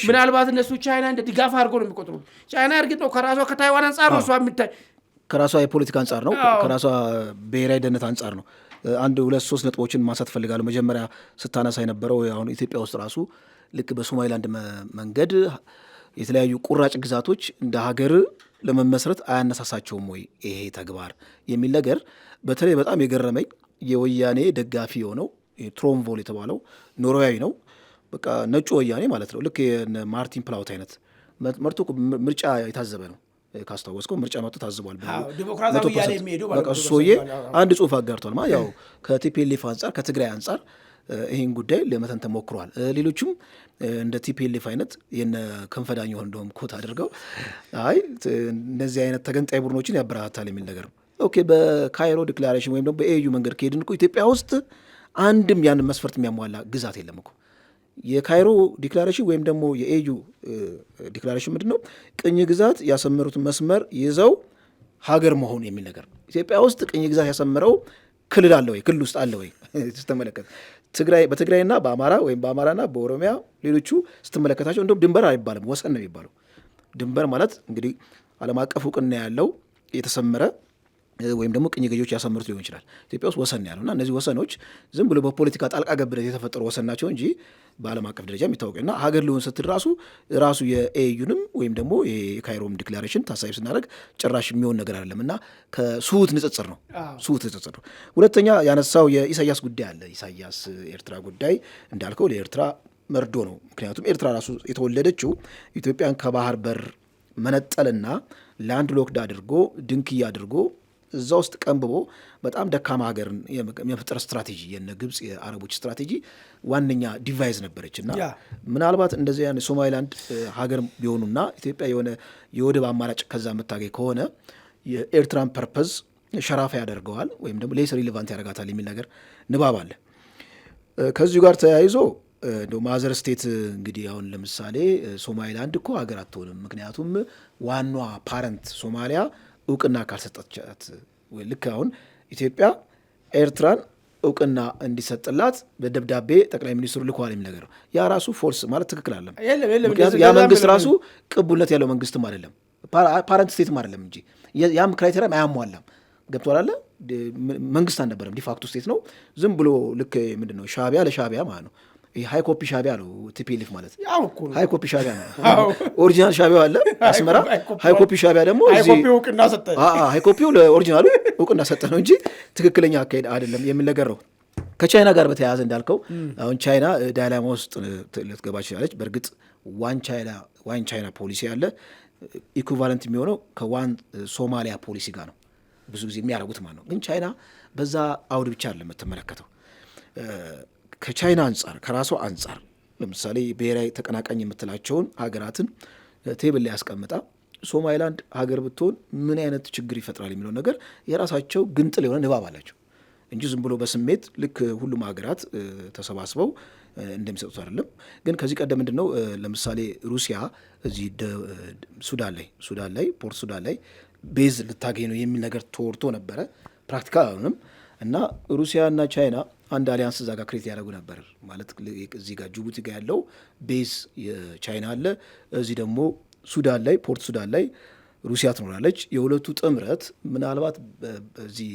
ምናልባት እነሱ ቻይና እንደ ድጋፍ አድርጎ ነው የሚቆጥሩት። ቻይና እርግጥ ነው ከራሷ ከታይዋን አንጻር ነው እሷ የሚታይ ከራሷ የፖለቲካ አንጻር ነው፣ ከራሷ ብሔራዊ ደህንነት አንጻር ነው። አንድ 2-3 ነጥቦችን ማንሳት ፈልጋለሁ። መጀመሪያ ስታነሳ የነበረው አሁን ኢትዮጵያ ውስጥ ራሱ ልክ በሶማሊላንድ መንገድ የተለያዩ ቁራጭ ግዛቶች እንደ ሀገር ለመመስረት አያነሳሳቸውም ወይ ይሄ ተግባር የሚል ነገር በተለይ በጣም የገረመኝ የወያኔ ደጋፊ የሆነው ትሮንቮል የተባለው ኖርዌያዊ ነው። በቃ ነጩ ወያኔ ማለት ነው። ልክ ማርቲን ፕላውት አይነት መርቶ ምርጫ የታዘበ ነው። ካስታወስከው ምርጫ መጥቶ ታዝቧል። ሰውዬ አንድ ጽሁፍ አጋርቷል። ያው ከቲፒኤልኤፍ አንጻር ከትግራይ አንጻር ይህን ጉዳይ ለመተንተን ሞክሯል። ሌሎችም እንደ ቲፒኤልኤፍ አይነት የነ ክንፈዳኝ ሆን እንደውም ኮት አድርገው አይ እነዚህ አይነት ተገንጣይ ቡድኖችን ያበረታታል የሚል ነገር ነው። ኦኬ በካይሮ ዲክላሬሽን ወይም ደግሞ በኤዩ መንገድ ከሄድን እኮ ኢትዮጵያ ውስጥ አንድም ያንን መስፈርት የሚያሟላ ግዛት የለም እኮ። የካይሮ ዲክላሬሽን ወይም ደግሞ የኤዩ ዲክላሬሽን ምንድን ነው? ቅኝ ግዛት ያሰመሩትን መስመር ይዘው ሀገር መሆን የሚል ነገር። ኢትዮጵያ ውስጥ ቅኝ ግዛት ያሰመረው ክልል አለ ወይ? ክልል ውስጥ አለ ወይ? ስትመለከት በትግራይና በአማራ ወይም በአማራና በኦሮሚያ ሌሎቹ ስትመለከታቸው እንደውም ድንበር አይባልም፣ ወሰን ነው የሚባለው። ድንበር ማለት እንግዲህ ዓለም አቀፍ እውቅና ያለው የተሰመረ ወይም ደግሞ ቅኝ ገዢዎች ያሰምሩት ሊሆን ይችላል። ኢትዮጵያ ውስጥ ወሰን ያለው እና እነዚህ ወሰኖች ዝም ብሎ በፖለቲካ ጣልቃ ገብነት የተፈጠሩ ወሰን ናቸው እንጂ በዓለም አቀፍ ደረጃ የሚታወቅና ሀገር ሊሆን ስትል ራሱ የኤዩንም ወይም ደግሞ የካይሮም ዲክላሬሽን ታሳቢ ስናደርግ ጭራሽ የሚሆን ነገር አይደለም እና ከስሁት ንጽጽር ነው። ሁለተኛ ያነሳው የኢሳያስ ጉዳይ አለ። ኢሳያስ ኤርትራ ጉዳይ እንዳልከው ለኤርትራ መርዶ ነው። ምክንያቱም ኤርትራ ራሱ የተወለደችው ኢትዮጵያን ከባህር በር መነጠልና ላንድ ሎክድ አድርጎ ድንክያ አድርጎ እዛ ውስጥ ቀንብቦ በጣም ደካማ ሀገርን የመፍጠር ስትራቴጂ የነ ግብፅ የአረቦች ስትራቴጂ ዋነኛ ዲቫይዝ ነበረች እና ምናልባት እንደዚህ ያን ሶማሊላንድ ሀገር ቢሆኑና ኢትዮጵያ የሆነ የወደብ አማራጭ ከዛ የምታገኝ ከሆነ የኤርትራን ፐርፐዝ ሸራፋ ያደርገዋል ወይም ደግሞ ሌስ ሪሌቫንት ያደርጋታል የሚል ነገር ንባብ አለ። ከዚሁ ጋር ተያይዞ ማዘር ስቴት እንግዲህ አሁን ለምሳሌ ሶማሊላንድ እኮ ሀገር አትሆንም፣ ምክንያቱም ዋኗ ፓረንት ሶማሊያ እውቅና ካልሰጠቻት። ልክ አሁን ኢትዮጵያ ኤርትራን እውቅና እንዲሰጥላት በደብዳቤ ጠቅላይ ሚኒስትሩ ልኳል የሚል ነገር ነው። ያ ራሱ ፎልስ ማለት ትክክል አለም። ምክንያቱም ያ መንግስት ራሱ ቅቡልነት ያለው መንግስትም አይደለም፣ ፓረንት ስቴትም አይደለም እንጂ ያም ክራይቴሪያም አያሟላም። ገብቶሃል? መንግስት አልነበረም፣ ዲፋክቶ ስቴት ነው። ዝም ብሎ ልክ ምንድን ነው ሻቢያ ለሻቢያ ማለት ነው። ሃይ ኮፒ ሻቢያ ነው ቲፒኤልኤፍ ማለት ሃይ ኮፒ ሻቢያ ነው። ኦሪጂናል ሻቢያ አለ አስመራ፣ ሃይ ኮፒ ሻቢያ ደግሞ ሃይ ኮፒው ለኦሪጂናሉ እውቅና ሰጠ ነው እንጂ ትክክለኛ አካሄድ አይደለም የሚል ነገር ነው። ከቻይና ጋር በተያያዘ እንዳልከው አሁን ቻይና ዳይላማ ውስጥ ልትገባ ትችላለች። በእርግጥ ዋን ቻይና ፖሊሲ አለ። ኢኩቫለንት የሚሆነው ከዋን ሶማሊያ ፖሊሲ ጋር ነው ብዙ ጊዜ የሚያደርጉት ማለት ነው። ግን ቻይና በዛ አውድ ብቻ አለ የምትመለከተው። ከቻይና አንጻር ከራሷ አንጻር ለምሳሌ ብሔራዊ ተቀናቃኝ የምትላቸውን ሀገራትን ቴብል ላይ ያስቀምጣ ሶማሊላንድ ሀገር ብትሆን ምን አይነት ችግር ይፈጥራል የሚለው ነገር የራሳቸው ግንጥል የሆነ ንባብ አላቸው እንጂ ዝም ብሎ በስሜት ልክ ሁሉም ሀገራት ተሰባስበው እንደሚሰጡት አይደለም። ግን ከዚህ ቀደም ምንድን ነው ለምሳሌ ሩሲያ እዚህ ሱዳን ላይ ፖርት ሱዳን ላይ ቤዝ ልታገኝ ነው የሚል ነገር ተወርቶ ነበረ። ፕራክቲካል አሁንም እና ሩሲያና ቻይና አንድ አሊያንስ እዛ ጋር ክሬት ያደረጉ ነበር ማለት እዚህ ጋር ጅቡቲ ጋር ያለው ቤዝ የቻይና አለ፣ እዚህ ደግሞ ሱዳን ላይ ፖርት ሱዳን ላይ ሩሲያ ትኖራለች። የሁለቱ ጥምረት ምናልባት በዚህ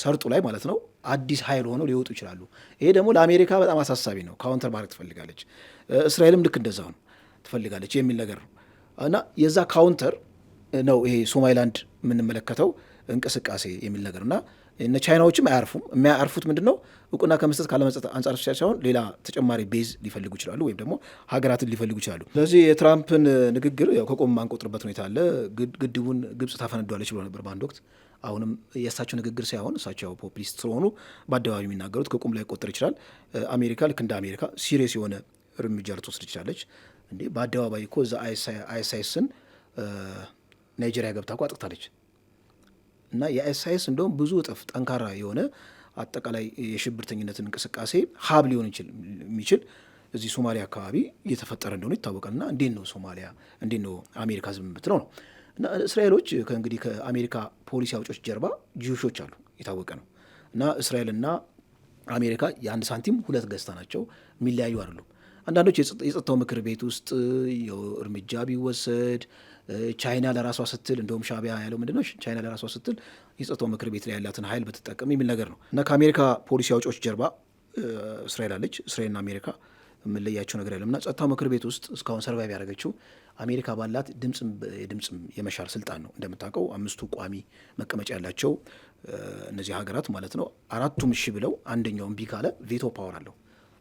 ሰርጡ ላይ ማለት ነው አዲስ ኃይል ሆነው ሊወጡ ይችላሉ። ይሄ ደግሞ ለአሜሪካ በጣም አሳሳቢ ነው። ካውንተር ማድረግ ትፈልጋለች፣ እስራኤልም ልክ እንደዛው ነው ትፈልጋለች የሚል ነገር ነው እና የዛ ካውንተር ነው ይሄ ሶማሊላንድ የምንመለከተው እንቅስቃሴ የሚል ነገር እና እነ ቻይናዎችም አያርፉም። የሚያርፉት ምንድን ነው እውቅና ከመስጠት ካለመስጠት አንጻር ሳይሆን ሌላ ተጨማሪ ቤዝ ሊፈልጉ ይችላሉ፣ ወይም ደግሞ ሀገራትን ሊፈልጉ ይችላሉ። ስለዚህ የትራምፕን ንግግር ያው ከቆም ማንቆጥርበት ሁኔታ አለ። ግድቡን ግብጽ ታፈነዷለች ብሎ ነበር በአንድ ወቅት። አሁንም የእሳቸው ንግግር ሳይሆን እሳቸው ፖፑሊስት ስለሆኑ በአደባባይ የሚናገሩት ከቁም ላይ ቆጠር ይችላል። አሜሪካ ልክ እንደ አሜሪካ ሲሪየስ የሆነ እርምጃ ልትወስድ ትችላለች። እንዴ በአደባባይ እኮ እዛ አይኤስአይስን ናይጄሪያ ገብታ እኮ አጥቅታለች። እና የአይኤስአይኤስ እንደውም ብዙ እጥፍ ጠንካራ የሆነ አጠቃላይ የሽብርተኝነትን እንቅስቃሴ ሀብ ሊሆን የሚችል እዚህ ሶማሊያ አካባቢ እየተፈጠረ እንደሆነ ይታወቃል። እና እንዴት ነው ሶማሊያ እንዴት ነው አሜሪካ ዝም ብትለው ነው? እና እስራኤሎች ከእንግዲህ ከአሜሪካ ፖሊሲ አውጮች ጀርባ ጂውሾች አሉ፣ የታወቀ ነው። እና እስራኤልና አሜሪካ የአንድ ሳንቲም ሁለት ገጽታ ናቸው፣ የሚለያዩ አይደሉም። አንዳንዶች የጸጥታው ምክር ቤት ውስጥ እርምጃ ቢወሰድ ቻይና ለራሷ ስትል እንደውም ሻቢያ ያለው ምንድነው ቻይና ለራሷ ስትል የጸጥታው ምክር ቤት ላይ ያላትን ኃይል በተጠቀም የሚል ነገር ነው። እና ከአሜሪካ ፖሊሲ አውጮች ጀርባ እስራኤል አለች። እስራኤልና አሜሪካ የምንለያቸው ነገር የለም። እና ጸጥታው ምክር ቤት ውስጥ እስካሁን ሰርቫይቭ ያደረገችው አሜሪካ ባላት ድምፅም የመሻር ስልጣን ነው። እንደምታውቀው 5 ቋሚ መቀመጫ ያላቸው እነዚህ ሀገራት ማለት ነው። 4ቱም እሺ ብለው አንደኛው እምቢ ካለ ቬቶ ፓወር አለው፣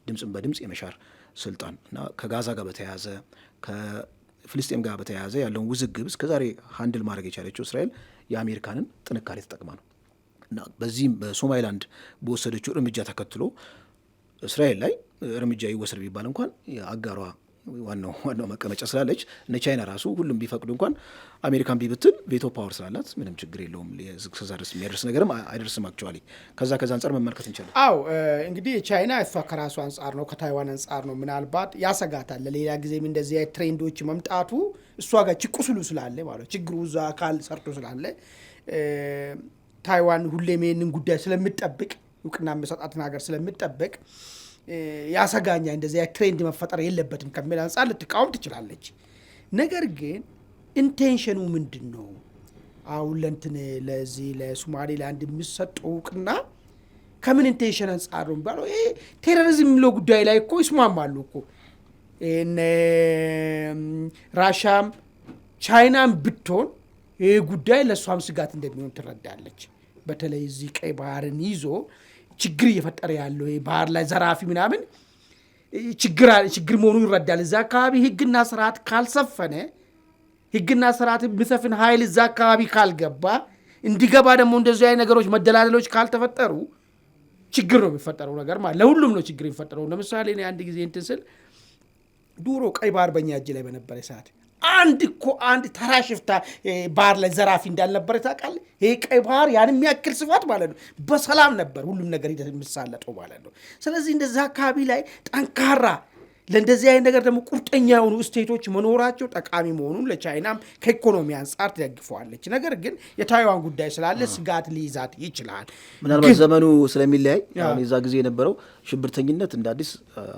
ድምፅም በድምፅ የመሻር ስልጣን እና ከጋዛ ጋር በተያያዘ ከፍልስጤም ጋር በተያያዘ ያለውን ውዝግብ እስከዛሬ ሃንድል ማድረግ የቻለችው እስራኤል የአሜሪካንን ጥንካሬ ተጠቅማ ነው። እና በዚህም በሶማሊላንድ በወሰደችው እርምጃ ተከትሎ እስራኤል ላይ እርምጃ ይወሰድ ቢባል እንኳን አጋሯ ዋናው መቀመጫ ስላለች እነ ቻይና ራሱ ሁሉም ቢፈቅዱ እንኳን አሜሪካን ቢብትል ቬቶ ፓወር ስላላት ምንም ችግር የለውም። ከዛ ድረስ የሚያደርስ ነገርም አይደርስም። አክቹዋሊ ከዛ አንጻር መመልከት እንችላለን። አዎ እንግዲህ ቻይና እሷ ከራሱ አንጻር ነው ከታይዋን አንጻር ነው። ምናልባት ያሰጋታል ለሌላ ጊዜም እንደዚህ አይነት ትሬንዶች መምጣቱ እሷ ጋር ችቁስሉ ስላለ ማለት ችግሩ እዛ አካል ሰርቶ ስላለ ታይዋን ሁሌም ይህንን ጉዳይ ስለምጠብቅ እውቅና መሰጣትን ሀገር ስለምጠብቅ ያሰጋኛ እንደዚህ ትሬንድ መፈጠር የለበትም ከሚል አንጻር ልትቃወም ትችላለች። ነገር ግን ኢንቴንሽኑ ምንድን ነው? አሁን ለዚህ ለሶማሌላንድ የሚሰጠው እውቅና ከምን ኢንቴንሽን አንጻር ነው የሚባለው? ይሄ ቴሮሪዝም የሚለው ጉዳይ ላይ እኮ ይስማማሉ እኮ ራሻም ቻይናም ብትሆን ይህ ጉዳይ ለእሷም ስጋት እንደሚሆን ትረዳለች። በተለይ እዚህ ቀይ ባህርን ይዞ ችግር እየፈጠረ ያለው ባህር ላይ ዘራፊ ምናምን ችግር መሆኑን ይረዳል። እዛ አካባቢ ህግና ስርዓት ካልሰፈነ ህግና ስርዓት የሚሰፍን ኃይል እዛ አካባቢ ካልገባ እንዲገባ ደግሞ እንደዚህ አይነት ነገሮች መደላለሎች ካልተፈጠሩ ችግር ነው የሚፈጠረው ነገር ማለት ለሁሉም ነው ችግር የሚፈጠረው። ለምሳሌ እኔ አንድ ጊዜ እንትን ስል ዱሮ ቀይ ባህር በእኛ እጅ ላይ በነበረ ሰዓት አንድ ተራ ሽፍታ ባህር ላይ ዘራፊ እንዳልነበረ ታውቃለህ። ይሄ ቀይ ባህር ያን የሚያክል ስፋት ማለት ነው በሰላም ነበር ሁሉም ነገር የሚሳለጠው ማለት ነው። ስለዚህ እንደዛ አካባቢ ላይ ጠንካራ ለእንደዚህ አይነት ነገር ደግሞ ቁርጠኛ የሆኑ ስቴቶች መኖራቸው ጠቃሚ መሆኑን ለቻይናም ከኢኮኖሚ አንጻር ትደግፈዋለች። ነገር ግን የታይዋን ጉዳይ ስላለ ስጋት ሊይዛት ይችላል። ምናልባት ዘመኑ ስለሚለያይ የዛ ጊዜ የነበረው ሽብርተኝነት እንደ አዲስ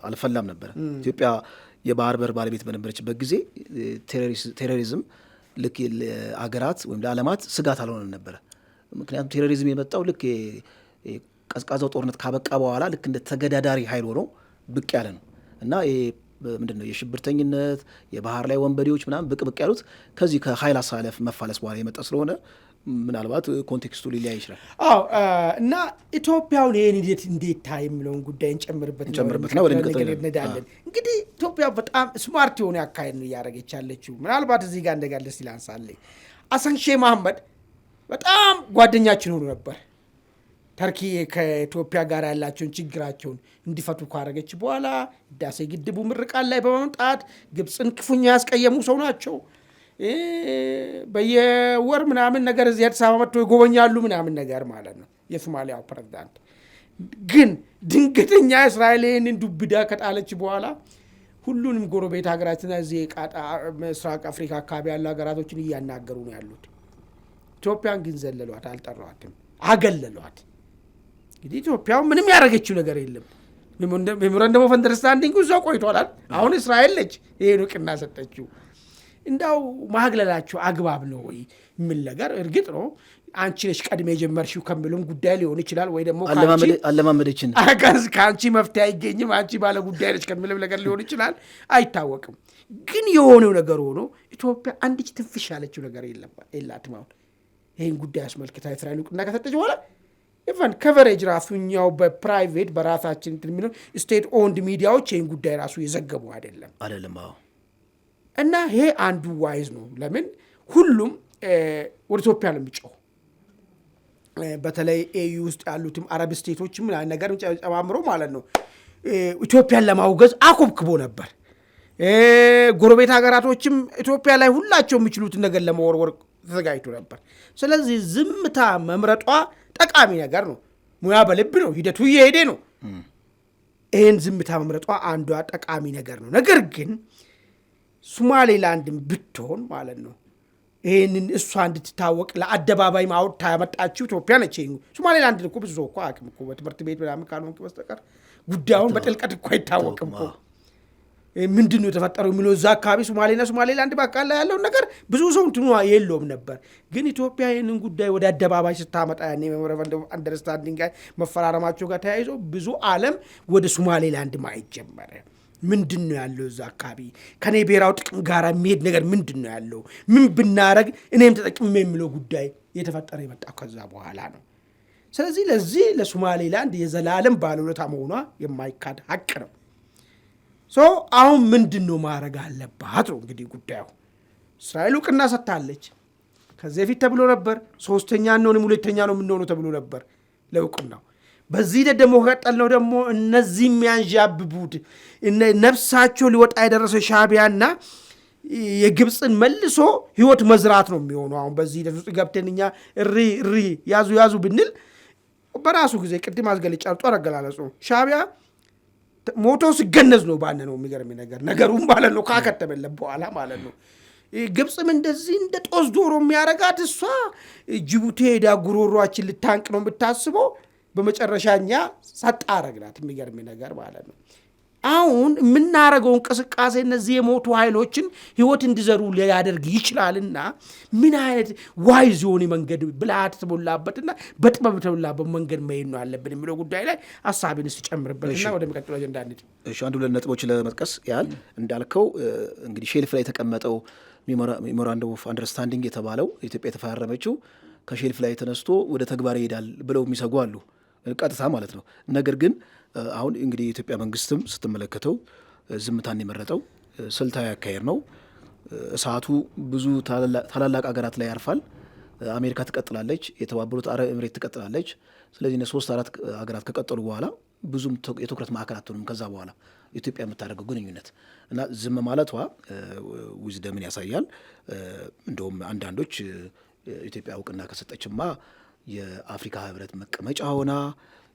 አልፈላም ነበር። ኢትዮጵያ የባህር በር ባለቤት በነበረችበት ጊዜ ቴሮሪዝም ልክ ለአገራት ወይም ለዓለማት ስጋት አልሆነም ነበረ። ምክንያቱም ቴሮሪዝም የመጣው ልክ ቀዝቃዛው ጦርነት ካበቃ በኋላ ልክ እንደ ተገዳዳሪ ኃይል ሆኖ ብቅ ያለ ነው እና ምንድን ነው የሽብርተኝነት የባህር ላይ ወንበዴዎች ምናምን ብቅ ያሉት ከዚህ ከኃይል አሳለፍ መፋለስ በኋላ የመጣ ስለሆነ ምናልባት ኮንቴክስቱ ሊለያይ ይችላል። አዎ እና ኢትዮጵያውን ይሄን እንዴት ታይ የሚለውን ጉዳይ እንጨምርበትና ወደ እንሄዳለን። እንግዲህ ኢትዮጵያ በጣም ስማርት የሆነ አካሄድ ነው እያደረገች ያለችው። ምናልባት እዚህ ጋር እንደጋር ደስ ይላንሳለኝ ሐሰን ሼህ መሐመድ በጣም ጓደኛችን ሆኖ ነበር። ተርኪ ከኢትዮጵያ ጋር ያላቸውን ችግራቸውን እንዲፈቱ ካረገች በኋላ ህዳሴ ግድቡ ምርቃት ላይ በመምጣት ግብፅን ክፉኛ ያስቀየሙ ሰው ናቸው። በየወር ምናምን ነገር እዚህ አዲስ አበባ መጥተው ይጎበኛሉ ምናምን ነገር ማለት ነው የሶማሊያው ፕሬዝዳንት። ግን ድንገተኛ እስራኤልን ዱብዳ ከጣለች በኋላ ሁሉንም ጎረቤት ሀገራትና እዚህ ምስራቅ አፍሪካ አካባቢ ያሉ ሀገራቶችን እያናገሩ ነው ያሉት። ኢትዮጵያን ግን ዘለሏት፣ አልጠሯትም፣ አገለሏት። እንግዲህ ኢትዮጵያ ምንም ያደረገችው ነገር የለም። ሜሞራንደም ኦፍ አንደርስታንዲንግ እዛው ቆይቷል። አሁን እስራኤል ነች ይሄን እውቅና ሰጠችው። እንዳው ማግለላቸው አግባብ ነው ወይ የሚል ነገር እርግጥ ነው አንቺ ነሽ ቀድሜ የጀመርሽው ከሚሉም ጉዳይ ሊሆን ይችላል። ወይ ደግሞ አለማመደችን ከአንቺ መፍትሄ አይገኝም አንቺ ባለ ጉዳይ ነች ከሚልም ነገር ሊሆን ይችላል፣ አይታወቅም። ግን የሆነው ነገር ሆኖ ኢትዮጵያ አንዲች ትንፍሽ ያለችው ነገር የላትም። አሁን ይህን ጉዳይ አስመልክታ እስራኤል እውቅና ከሰጠች በኋላ ኢቨን ከቨሬጅ ራሱኛው በፕራይቬት በራሳችን የሚለው ስቴት ኦንድ ሚዲያዎች ይህን ጉዳይ ራሱ የዘገቡ አይደለም። እና ይሄ አንዱ ዋይዝ ነው። ለምን ሁሉም ወደ ኢትዮጵያ ነው የሚጮው። በተለይ ኤዩ ውስጥ ያሉትም አረብ ስቴቶችም ነገር ጨማምሮ ማለት ነው ኢትዮጵያን ለማውገዝ አኮብክቦ ነበር። ጎረቤት ሀገራቶችም ኢትዮጵያ ላይ ሁላቸው የሚችሉትን ነገር ለመወርወር ተዘጋጅቶ ነበር። ስለዚህ ዝምታ መምረጧ ጠቃሚ ነገር ነው። ሙያ በልብ ነው፣ ሂደቱ እየሄደ ነው። ይህን ዝምታ መምረጧ አንዷ ጠቃሚ ነገር ነው። ነገር ግን ሶማሌላንድን ብትሆን ማለት ነው ይህንን እሷ እንድትታወቅ ለአደባባይ ማውጣት ያመጣችው ኢትዮጵያ ነች። ሶማሌላንድን እኮ ብዙ ሰው እኮ አያውቅም እኮ በትምህርት ቤት ምናምን ካልሆንክ በስተቀር ጉዳዩን በጥልቀት እኮ አይታወቅም እኮ። ምንድን ነው የተፈጠረው የሚለው እዛ አካባቢ ሶማሌና ሶማሌላንድ በቃል ላይ ያለውን ነገር ብዙ ሰው እንትኑ የለውም ነበር። ግን ኢትዮጵያ ይህንን ጉዳይ ወደ አደባባይ ስታመጣ ያኔ ሜሞራንደም ኦፍ አንደርስታንዲንግ መፈራረማቸው ጋር ተያይዞ ብዙ ዓለም ወደ ሶማሌላንድ ማየት ጀመረ። ምንድን ነው ያለው እዛ አካባቢ ከኔ ብሔራዊ ጥቅም ጋር የሚሄድ ነገር ምንድን ነው ያለው፣ ምን ብናረግ እኔም ተጠቅሜ የሚለው ጉዳይ የተፈጠረ የመጣው ከዛ በኋላ ነው። ስለዚህ ለዚህ ለሶማሌላንድ የዘላለም ባለውለታ መሆኗ የማይካድ ሀቅ ነው። አሁን ምንድን ነው ማድረግ አለባት ነው እንግዲህ ጉዳዩ። እስራኤል እውቅና ሰጥታለች። ከዚህ በፊት ተብሎ ነበር 3ኛ ነው 2ኛ ነው የምንሆነው ተብሎ ነበር ለእውቅናው። በዚህ ደግሞ ከቀጠል ነው ደግሞ እነዚህ የሚያንዣብቡት ነፍሳቸው ሊወጣ የደረሰው ሻዕቢያና የግብፅን መልሶ ህይወት መዝራት ነው የሚሆነው። አሁን በዚህ ሂደት ውስጥ ገብተን እኛ እሪ ያዙ ብንል በራሱ ጊዜ ቅድም አስገልጫለሁ። ጦር አገላለጹ ሻዕቢያ ሞቶ ሲገነዝ ነው ባነ ነው የሚገርም ነገሩም ማለት ነው ካከተበለ በኋላ ማለት ነው። ግብፅም እንደዚህ እንደ ጦስ ዶሮ የሚያረጋት እሷ ጅቡቲ ሄዳ ጉሮሯችን ልታንቅ ነው የምታስበው። በመጨረሻኛ ሳጣረግናት የሚገርም ነገር ማለት ነው። አሁን የምናረገው እንቅስቃሴ እነዚህ የሞቱ ኃይሎችን ህይወት እንዲዘሩ ሊያደርግ ይችላልና ምን አይነት ዋይዝ የሆነ መንገድ ብልሃት ተሞላበትና በጥበብ ተሞላበት መንገድ መሄድ ነው ያለብን የሚለው ጉዳይ ላይ ሀሳብን እስጨምርበትና ወደሚቀጥለው አጀንዳ እንሂድ። አንድ ሁለት ነጥቦች ለመጥቀስ ያህል እንዳልከው እንግዲህ ሼልፍ ላይ የተቀመጠው ሜሞራንደም ኦፍ አንደርስታንዲንግ የተባለው ኢትዮጵያ የተፈራረመችው ከሼልፍ ላይ ተነስቶ ወደ ተግባር ይሄዳል ብለው የሚሰጉ አሉ፣ ቀጥታ ማለት ነው። ነገር ግን አሁን እንግዲህ የኢትዮጵያ መንግስትም ስትመለከተው ዝምታን የመረጠው ስልታዊ አካሄድ ነው። እሳቱ ብዙ ታላላቅ ሀገራት ላይ ያርፋል። አሜሪካ ትቀጥላለች፣ የተባበሩት አረብ ኤምሬት ትቀጥላለች። ስለዚህ 3-4 ሀገራት ከቀጠሉ በኋላ ብዙም የትኩረት ማዕከል አትሆንም። ከዛ በኋላ ኢትዮጵያ የምታደርገው ግንኙነት እና ዝም ማለቷ ዊዝደምን ያሳያል። እንደውም አንዳንዶች ኢትዮጵያ እውቅና ከሰጠችማ የአፍሪካ ህብረት መቀመጫ ሆና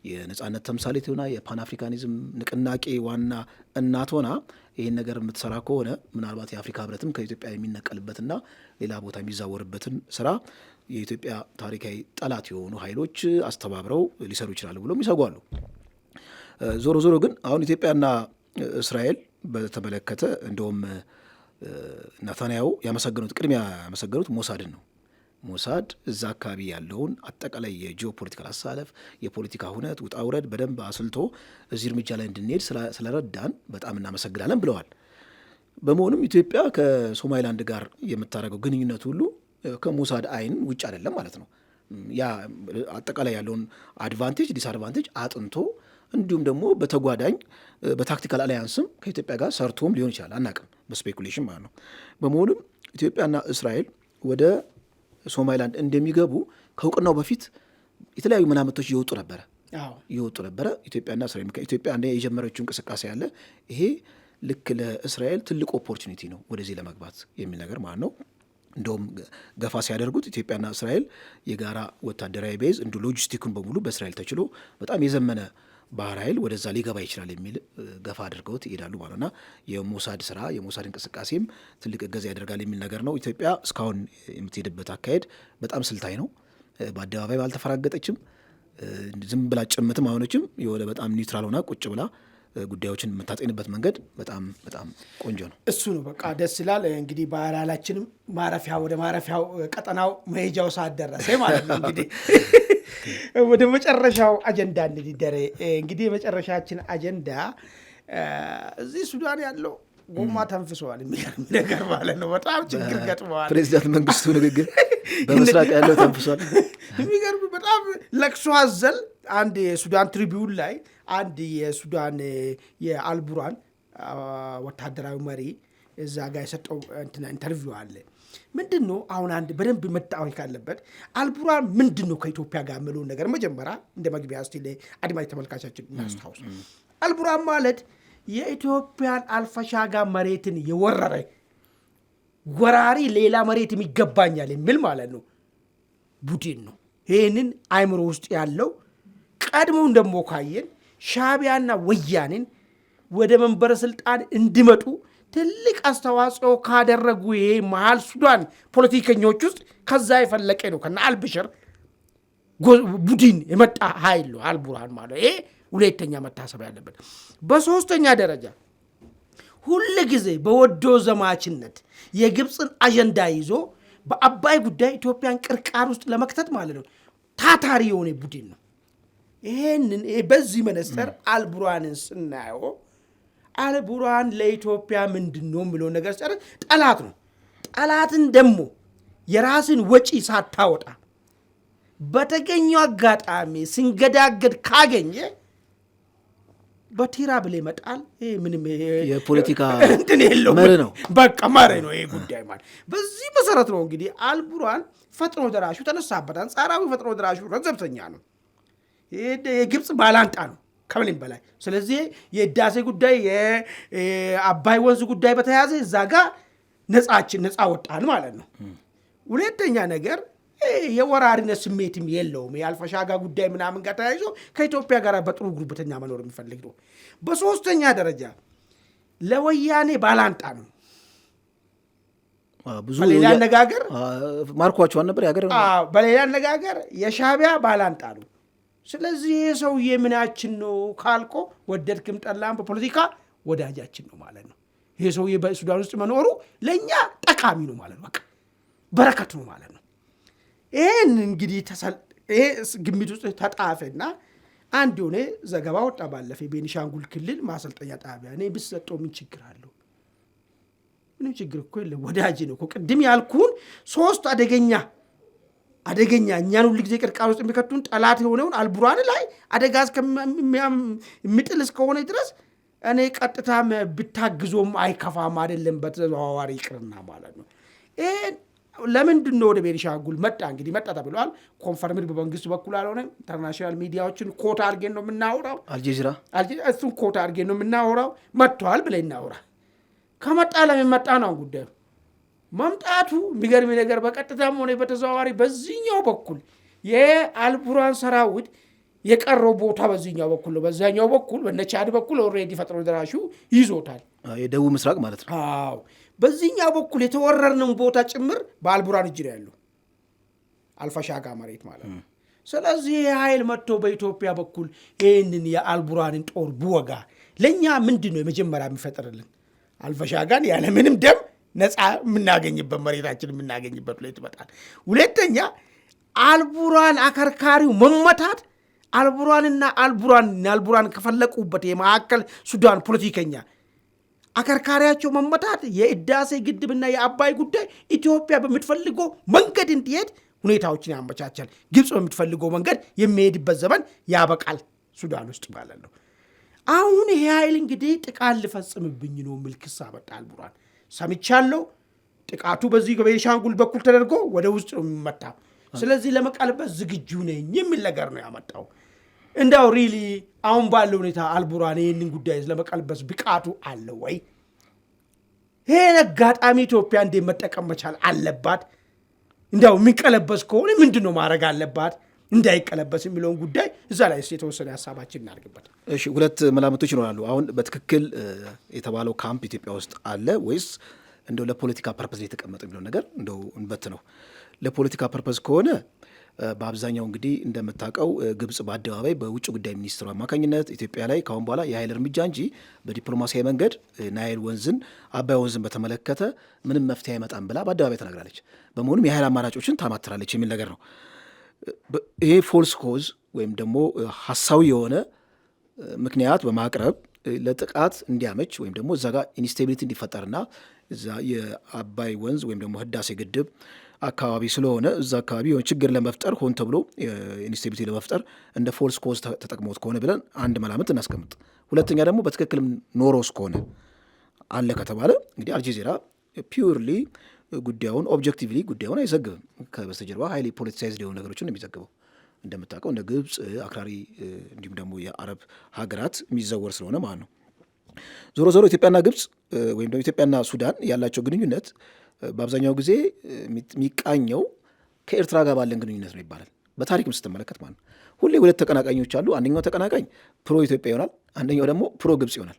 የነጻነት ተምሳሌት ሆና የፓን አፍሪካኒዝም ንቅናቄ ዋና እናት ሆና ይህን ነገር የምትሰራ ከሆነ ምናልባት የአፍሪካ ህብረትም ከኢትዮጵያ የሚነቀልበትና ሌላ ቦታ የሚዛወርበትን ስራ የኢትዮጵያ ታሪካዊ ጠላት የሆኑ ኃይሎች አስተባብረው ሊሰሩ ይችላሉ ብሎ ይሰጓሉ። ዞሮ ዞሮ ግን አሁን ኢትዮጵያና እስራኤል በተመለከተ እንደውም ናታንያሁ ቅድሚያ ያመሰገኑት ሞሳድን ነው። ሞሳድ እዛ አካባቢ ያለውን አጠቃላይ የጂኦፖለቲካል አሳለፍ የፖለቲካ ሁነት ውጣ ውረድ በደንብ አስልቶ እዚህ እርምጃ ላይ እንድንሄድ ስለረዳን በጣም እናመሰግናለን ብለዋል። በመሆኑም ኢትዮጵያ ከሶማሊላንድ ጋር የምታደርገው ግንኙነት ሁሉ ከሞሳድ አይን ውጭ አይደለም ማለት ነው። ያ አጠቃላይ ያለውን አድቫንቴጅ ዲስአድቫንቴጅ አጥንቶ እንዲሁም ደግሞ በተጓዳኝ በታክቲካል አላያንስም ከኢትዮጵያ ጋር ሰርቶም ሊሆን ይችላል፣ አናቅም፣ በስፔኩሌሽን ማለት ነው። በመሆኑም ኢትዮጵያና እስራኤል ወደ ሶማሊላንድ እንደሚገቡ ከእውቅናው በፊት የተለያዩ መላምቶች እየወጡ ነበረ። ኢትዮጵያና እስራኤል ኢትዮጵያ የጀመረችው እንቅስቃሴ ያለ ይሄ ልክ ለእስራኤል ትልቅ ኦፖርቹኒቲ ነው ወደዚህ ለመግባት የሚል ነገር ማለት ነው። እንደውም ገፋ ሲያደርጉት ኢትዮጵያና እስራኤል የጋራ ወታደራዊ ቤዝ እንዲ ሎጂስቲኩን በሙሉ በእስራኤል ተችሎ በጣም የዘመነ ባህር ኃይል ወደዛ ሊገባ ይችላል የሚል ገፋ አድርገውት ይሄዳሉ ማለትና የሞሳድ ስራ የሞሳድ እንቅስቃሴም ትልቅ እገዛ ያደርጋል የሚል ነገር ነው። ኢትዮጵያ እስካሁን የምትሄድበት አካሄድ በጣም ስልታዊ ነው። በአደባባይ ባልተፈራገጠችም ዝም ብላ ጭምትም አሁኖችም የሆነ በጣም ኒውትራል ሆና ቁጭ ብላ ጉዳዮችን የምታጤንበት መንገድ በጣም በጣም ቆንጆ ነው። እሱ ነው በቃ ደስ ይላል። እንግዲህ ባህላችንም ወደ ማረፊያው ቀጠናው መሄጃው ሰዓት ደረሰ ማለት ነው። እንግዲህ ወደ መጨረሻው አጀንዳ እንዲደረ እንግዲህ የመጨረሻችን አጀንዳ እዚህ ሱዳን ያለው ጎማ ተንፍሰዋል የሚገርም ነገር ማለት ነው። በጣም ችግር ገጥመዋል። ፕሬዚዳንት መንግስቱ ንግግር በምስራቅ ያለው ተንፍሷል። የሚገርም በጣም ለቅሶ አዘል አንድ የሱዳን ትሪቢዩን ላይ አንድ የሱዳን የአልቡራን ወታደራዊ መሪ እዛ ጋር የሰጠው ኢንተርቪው አለ። ምንድን ነው አሁን አንድ በደንብ መታወቅ ካለበት አልቡራን ምንድን ነው ከኢትዮጵያ ጋር የምለውን ነገር መጀመሪያ እንደ መግቢያ ስቲል አድማጭ ተመልካቻችን እናስታውስ። አልቡራን ማለት የኢትዮጵያን አልፋሻጋ መሬትን የወረረ ወራሪ ሌላ መሬት የሚገባኛል የሚል ማለት ነው ቡድን ነው። ይህንን አይምሮ ውስጥ ያለው ቀድሞውን ደግሞ ካየን ሻዕቢያና ወያኔን ወደ መንበረ ስልጣን እንዲመጡ ትልቅ አስተዋጽኦ ካደረጉ ይሄ መሀል ሱዳን ፖለቲከኞች ውስጥ ከዛ የፈለቀ ነው። ከና አልብሽር ቡድን የመጣ ኃይል ነው አልቡራን ማለት። ይሄ ሁለተኛ መታሰብ ያለበት። በሶስተኛ ደረጃ ሁል ጊዜ በወዶ ዘማችነት የግብፅን አጀንዳ ይዞ በአባይ ጉዳይ ኢትዮጵያን ቅርቃር ውስጥ ለመክተት ማለት ነው ታታሪ የሆነ ቡድን ነው። ይሄንን በዚህ መነጽር አልቡራንን ስናየው አልቡራን ለኢትዮጵያ ምንድን ነው የሚለው ነገር ጠላት ነው። ጠላትን ደግሞ የራስን ወጪ ሳታወጣ በተገኘው አጋጣሚ ሲንገዳገድ ካገኘ በቲራ ብለ ይመጣል። ምንም የፖለቲካ እንትን የለውም። መሪ ነው በቃ መሪ ነው ይሄ ጉዳይ ማለት። በዚህ መሰረት ነው እንግዲህ አልቡራን ፈጥኖ ደራሹ ተነሳበት። አንጻራዊ ፈጥኖ ደራሹ ረዘብተኛ ነው። የግብፅ ባላንጣ ነው ከምንም በላይ። ስለዚህ የህዳሴ ጉዳይ የአባይ ወንዝ ጉዳይ በተያያዘ እዛ ጋር ነፃ ወጣን ማለት ነው። ሁለተኛ ነገር የወራሪነት ስሜትም የለውም። የአልፋሻጋ ጉዳይ ምናምን ጋር ተያይዞ ከኢትዮጵያ ጋር በጥሩ ጉርብተኛ መኖር የሚፈልግ ነው። በሶስተኛ ደረጃ ለወያኔ ባላንጣ ነው። በሌላ አነጋገር ማርኳቸዋል ነበር ያገር። በሌላ አነጋገር የሻዕቢያ ባላንጣ ነው። ስለዚህ ይህ ሰውዬ ምናችን ነው ካልኮ ወደድክም ጠላም በፖለቲካ ወዳጃችን ነው ማለት ነው። ይህ ሰውዬ በሱዳን ውስጥ መኖሩ ለእኛ ጠቃሚ ነው ማለት ነው። በቃ በረከት ነው ማለት ነው። ይህን እንግዲህ ይሄ ግምት ውስጥ ተጣፈና አንድ የሆነ ዘገባ ወጣ ባለፈ ቤኒሻንጉል ክልል ማሰልጠኛ ጣቢያ። እኔ ብሰጠው ምን ችግር አለው? ምንም ችግር እኮ የለም። ወዳጅ ነው እኮ። ቅድም ያልኩን ሶስት አደገኛ እኛን ሁሉ ጊዜ ቅርቃር ውስጥ የሚከቱን ጠላት የሆነውን አልቡራን ላይ አደጋ የሚጥል እስከሆነ ድረስ እኔ ቀጥታም ብታግዞም አይከፋም። አይደለም በተዘዋዋሪ ይቅርና ማለት ነው። ለምንድን ነው ወደ ቤኒሻንጉል መጣ? እንግዲህ መጣ ተብሏል። ኮንፈርምድ በመንግስት በኩል አልሆነም። ኢንተርናሽናል ሚዲያዎችን ኮታ አድርጌን ነው የምናወራው። አልጀዚራ እሱን ኮታ አድርጌን ነው የምናወራው። መጥተዋል ብለን እናወራ። ከመጣ ለምን መጣ ነው ጉዳዩ። መምጣቱ የሚገርም ነገር በቀጥታም ሆነ በተዘዋዋሪ በዚህኛው በኩል የአልቡራን ሰራዊት የቀረው ቦታ በዚህኛው በኩል ነው። በዛኛው በኩል በነቻድ በኩል ኦልሬዲ ፈጥኖ ደራሹ ይዞታል። የደቡብ ምስራቅ ማለት ነው። አዎ በዚህኛው በኩል የተወረርነውን ቦታ ጭምር በአልቡራን እጅ ነው ያለው አልፋሻጋ መሬት ማለት ነው። ስለዚህ ይህ ኃይል መጥቶ በኢትዮጵያ በኩል ይህንን የአልቡራንን ጦር ብወጋ ለእኛ ምንድን ነው የመጀመሪያ የሚፈጥርልን? አልፋሻጋን ያለምንም ደም ነፃ የምናገኝበት መሬታችን የምናገኝበት ላይ ትመጣል። ሁለተኛ አልቡራን አከርካሪው መመታት አልቡራን ከፈለቁበት የማዕከል ሱዳን ፖለቲከኛ አከርካሪያቸው መመታት የህዳሴ ግድብና የአባይ ጉዳይ ኢትዮጵያ በምትፈልገው መንገድ እንዲሄድ ሁኔታዎችን ያመቻቻል። ግብፅ በምትፈልገው መንገድ የሚሄድበት ዘመን ያበቃል ሱዳን ውስጥ ማለት ነው። አሁን ይሄ ኃይል እንግዲህ ጥቃት ልፈጽምብኝ ነው የሚል ክስ አመጣ አልቡራን። ሰምቻለሁ። ጥቃቱ በዚህ በቤኒሻንጉል በኩል ተደርጎ ወደ ውስጥ ነው የሚመታ። ስለዚህ ለመቀልበስ ዝግጁ ነኝ የሚል ነገር ነው ያመጣው። እንዳው ሪሊ አሁን ባለው ሁኔታ አልቡራን ይህንን ጉዳይ ለመቀልበስ ብቃቱ አለ ወይ? ይሄን አጋጣሚ ኢትዮጵያ እንዴት መጠቀም መቻል አለባት? እንዳው የሚቀለበስ ከሆነ ምንድን ነው ማድረግ አለባት እንዳይቀለበስ የሚለውን ጉዳይ እዛ ላይ የተወሰነ ሀሳባችን እናድርግበት። እሺ፣ ሁለት መላምቶች ይኖራሉ። አሁን በትክክል የተባለው ካምፕ ኢትዮጵያ ውስጥ አለ ወይስ እንደው ለፖለቲካ ፐርፐዝ የተቀመጠ የሚለው ነገር እንደው እንበት ነው። ለፖለቲካ ፐርፐዝ ከሆነ በአብዛኛው እንግዲህ እንደምታውቀው ግብጽ በአደባባይ በውጭ ጉዳይ ሚኒስትሩ አማካኝነት ኢትዮጵያ ላይ ካሁን በኋላ የኃይል እርምጃ እንጂ በዲፕሎማሲያዊ መንገድ ናይል ወንዝን አባይ ወንዝን በተመለከተ ምንም መፍትሄ አይመጣም ብላ በአደባባይ ተናግራለች። በመሆኑም የኃይል አማራጮችን ታማትራለች የሚል ነገር ነው። ይሄ ፎልስ ኮዝ ወይም ደግሞ ሀሳዊ የሆነ ምክንያት በማቅረብ ለጥቃት እንዲያመች ወይም ደግሞ እዛ ጋር ኢንስቴቢሊቲ እንዲፈጠርና እዛ የአባይ ወንዝ ወይም ደግሞ ህዳሴ ግድብ አካባቢ ስለሆነ እዛ አካባቢ የሆነ ችግር ለመፍጠር ሆን ተብሎ ኢንስቴቢሊቲ ለመፍጠር እንደ ፎልስ ኮዝ ተጠቅሞት ከሆነ ብለን አንድ መላምት እናስቀምጥ። ሁለተኛ ደግሞ በትክክልም ኖሮስ ከሆነ አለ ከተባለ እንግዲህ አልጀዚራ ፒውርሊ ጉዳዩን ኦብጀክቲቭሊ ጉዳዩን አይዘግብም። ከበስተጀርባ ሀይሊ ፖለቲሳይዝድ የሆኑ ነገሮችን ነው የሚዘግበው። እንደምታውቀው እንደ ግብጽ አክራሪ እንዲሁም ደግሞ የአረብ ሀገራት የሚዘወር ስለሆነ ማለት ነው። ዞሮ ዞሮ ኢትዮጵያና ግብጽ ወይም ደግሞ ኢትዮጵያና ሱዳን ያላቸው ግንኙነት በአብዛኛው ጊዜ የሚቃኘው ከኤርትራ ጋር ባለን ግንኙነት ነው ይባላል። በታሪክም ስትመለከት ማለት ነው። ሁሌ ሁለት ተቀናቃኞች አሉ። አንደኛው ተቀናቃኝ ፕሮ ኢትዮጵያ ይሆናል፣ አንደኛው ደግሞ ፕሮ ግብጽ ይሆናል።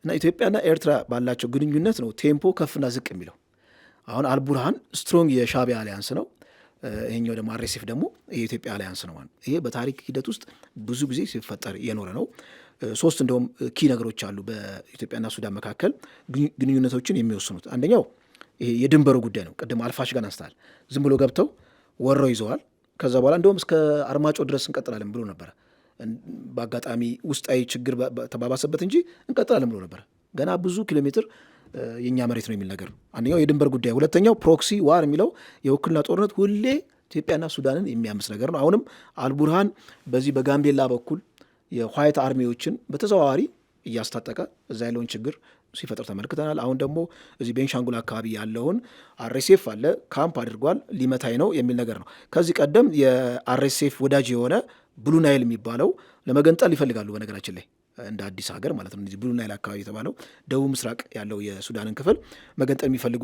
እና ኢትዮጵያና ኤርትራ ባላቸው ግንኙነት ነው ቴምፖ ከፍና ዝቅ የሚለው። አሁን አልቡርሃን ስትሮንግ የሻዕቢያ አሊያንስ ነው። ይሄኛው ደግሞ አርኤስኤፍ ደግሞ የኢትዮጵያ አሊያንስ ነው ማለት። ይሄ በታሪክ ሂደት ውስጥ ብዙ ጊዜ ሲፈጠር የኖረ ነው። ሶስት እንደውም ኪ ነገሮች አሉ በኢትዮጵያና ሱዳን መካከል ግንኙነቶችን የሚወስኑት። አንደኛው ይሄ የድንበሩ ጉዳይ ነው። ቅድም አልፋሽ ጋር አንስታል። ዝም ብሎ ገብተው ወረው ይዘዋል። ከዛ በኋላ እንደውም እስከ አርማጮ ድረስ እንቀጥላለን ብሎ ነበረ። በአጋጣሚ ውስጣዊ ችግር ተባባሰበት እንጂ እንቀጥላለን ብሎ ነበረ። ገና ብዙ ኪሎ ሜትር የእኛ መሬት ነው የሚል ነገር። አንደኛው የድንበር ጉዳይ፣ ሁለተኛው ፕሮክሲ ዋር የሚለው የውክልና ጦርነት ሁሌ ኢትዮጵያና ሱዳንን የሚያምስ ነገር ነው። አሁንም አልቡርሃን በዚህ በጋምቤላ በኩል የዋይት አርሚዎችን በተዘዋዋሪ እያስታጠቀ እዛ ያለውን ችግር ሲፈጥር ተመልክተናል። አሁን ደግሞ እዚህ ቤንሻንጉል አካባቢ ያለውን አርኤስኤፍ አለ ካምፕ አድርጓል ሊመታይ ነው የሚል ነገር ነው። ከዚህ ቀደም የአርኤስኤፍ ወዳጅ የሆነ ብሉ ናይል የሚባለው ለመገንጠል ይፈልጋሉ። በነገራችን ላይ እንደ አዲስ ሀገር ማለት ነው። ብሉ ናይል አካባቢ የተባለው ደቡብ ምስራቅ ያለው የሱዳንን ክፍል መገንጠል የሚፈልጉ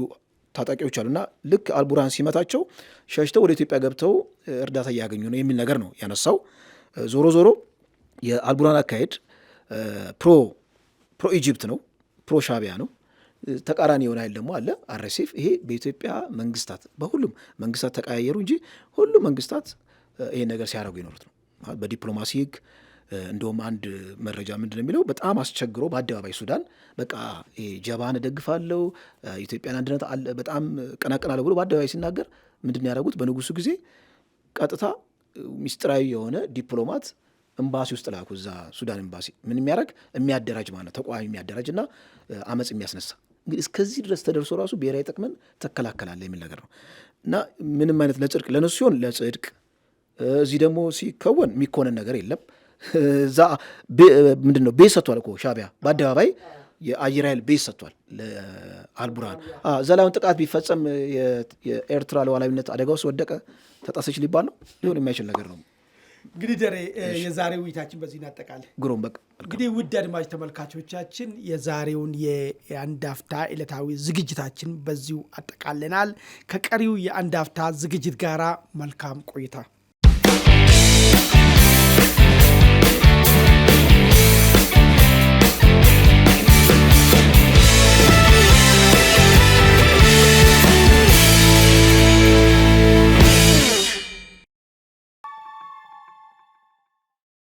ታጣቂዎች አሉና ልክ አልቡርሃን ሲመታቸው ሸሽተው ወደ ኢትዮጵያ ገብተው እርዳታ እያገኙ ነው የሚል ነገር ነው ያነሳው። ዞሮ ዞሮ የአልቡርሃን አካሄድ ፕሮ ኢጂፕት ነው፣ ፕሮ ሻዕቢያ ነው። ተቃራኒ የሆነ ኃይል ደግሞ አለ አርኤስኤፍ። ይሄ በኢትዮጵያ መንግስታት በሁሉም መንግስታት ተቀያየሩ እንጂ ሁሉም መንግስታት ይሄን ነገር ሲያደርጉ ይኖሩት ነው በዲፕሎማሲ ህግ። እንደውም አንድ መረጃ ምንድን ነው የሚለው በጣም አስቸግሮ በአደባባይ ሱዳን በቃ ጀባን እደግፋለሁ ኢትዮጵያን አንድነት በጣም ቀናቀናለሁ ብሎ በአደባባይ ሲናገር ምንድን ያደረጉት በንጉሱ ጊዜ ቀጥታ ሚስጥራዊ የሆነ ዲፕሎማት ኤምባሲ ውስጥ ላኩ። እዛ ሱዳን ኤምባሲ ምን የሚያደርግ የሚያደራጅ ማለት ተቋሚ የሚያደራጅ እና አመፅ የሚያስነሳ እንግዲህ እስከዚህ ድረስ ተደርሶ ራሱ ብሔራዊ ጥቅምን ተከላከላለ የሚል ነገር ነው። እና ምንም አይነት ለጽድቅ ለነሱ ሲሆን ለጽድቅ እዚህ ደግሞ ሲከወን የሚኮነን ነገር የለም። እዛ ምንድን ነው ቤዝ ሰጥቷል እኮ ሻዕቢያ በአደባባይ የአየር ኃይል ቤዝ ሰጥቷል ለአልቡርሃን። እዛ ላይ አሁን ጥቃት ቢፈጸም የኤርትራ ሉዓላዊነት አደጋ ውስጥ ወደቀ ተጣሰች ሊባል ነው? ሊሆን የማይችል ነገር ነው። እንግዲህ ደሬ የዛሬው ውይይታችን በዚህ እናጠቃለን። ግሩም በቃ እንግዲህ ውድ አድማጭ ተመልካቾቻችን የዛሬውን የአንድ አፍታ ዕለታዊ ዝግጅታችን በዚሁ አጠቃለናል። ከቀሪው የአንድ አፍታ ዝግጅት ጋራ መልካም ቆይታ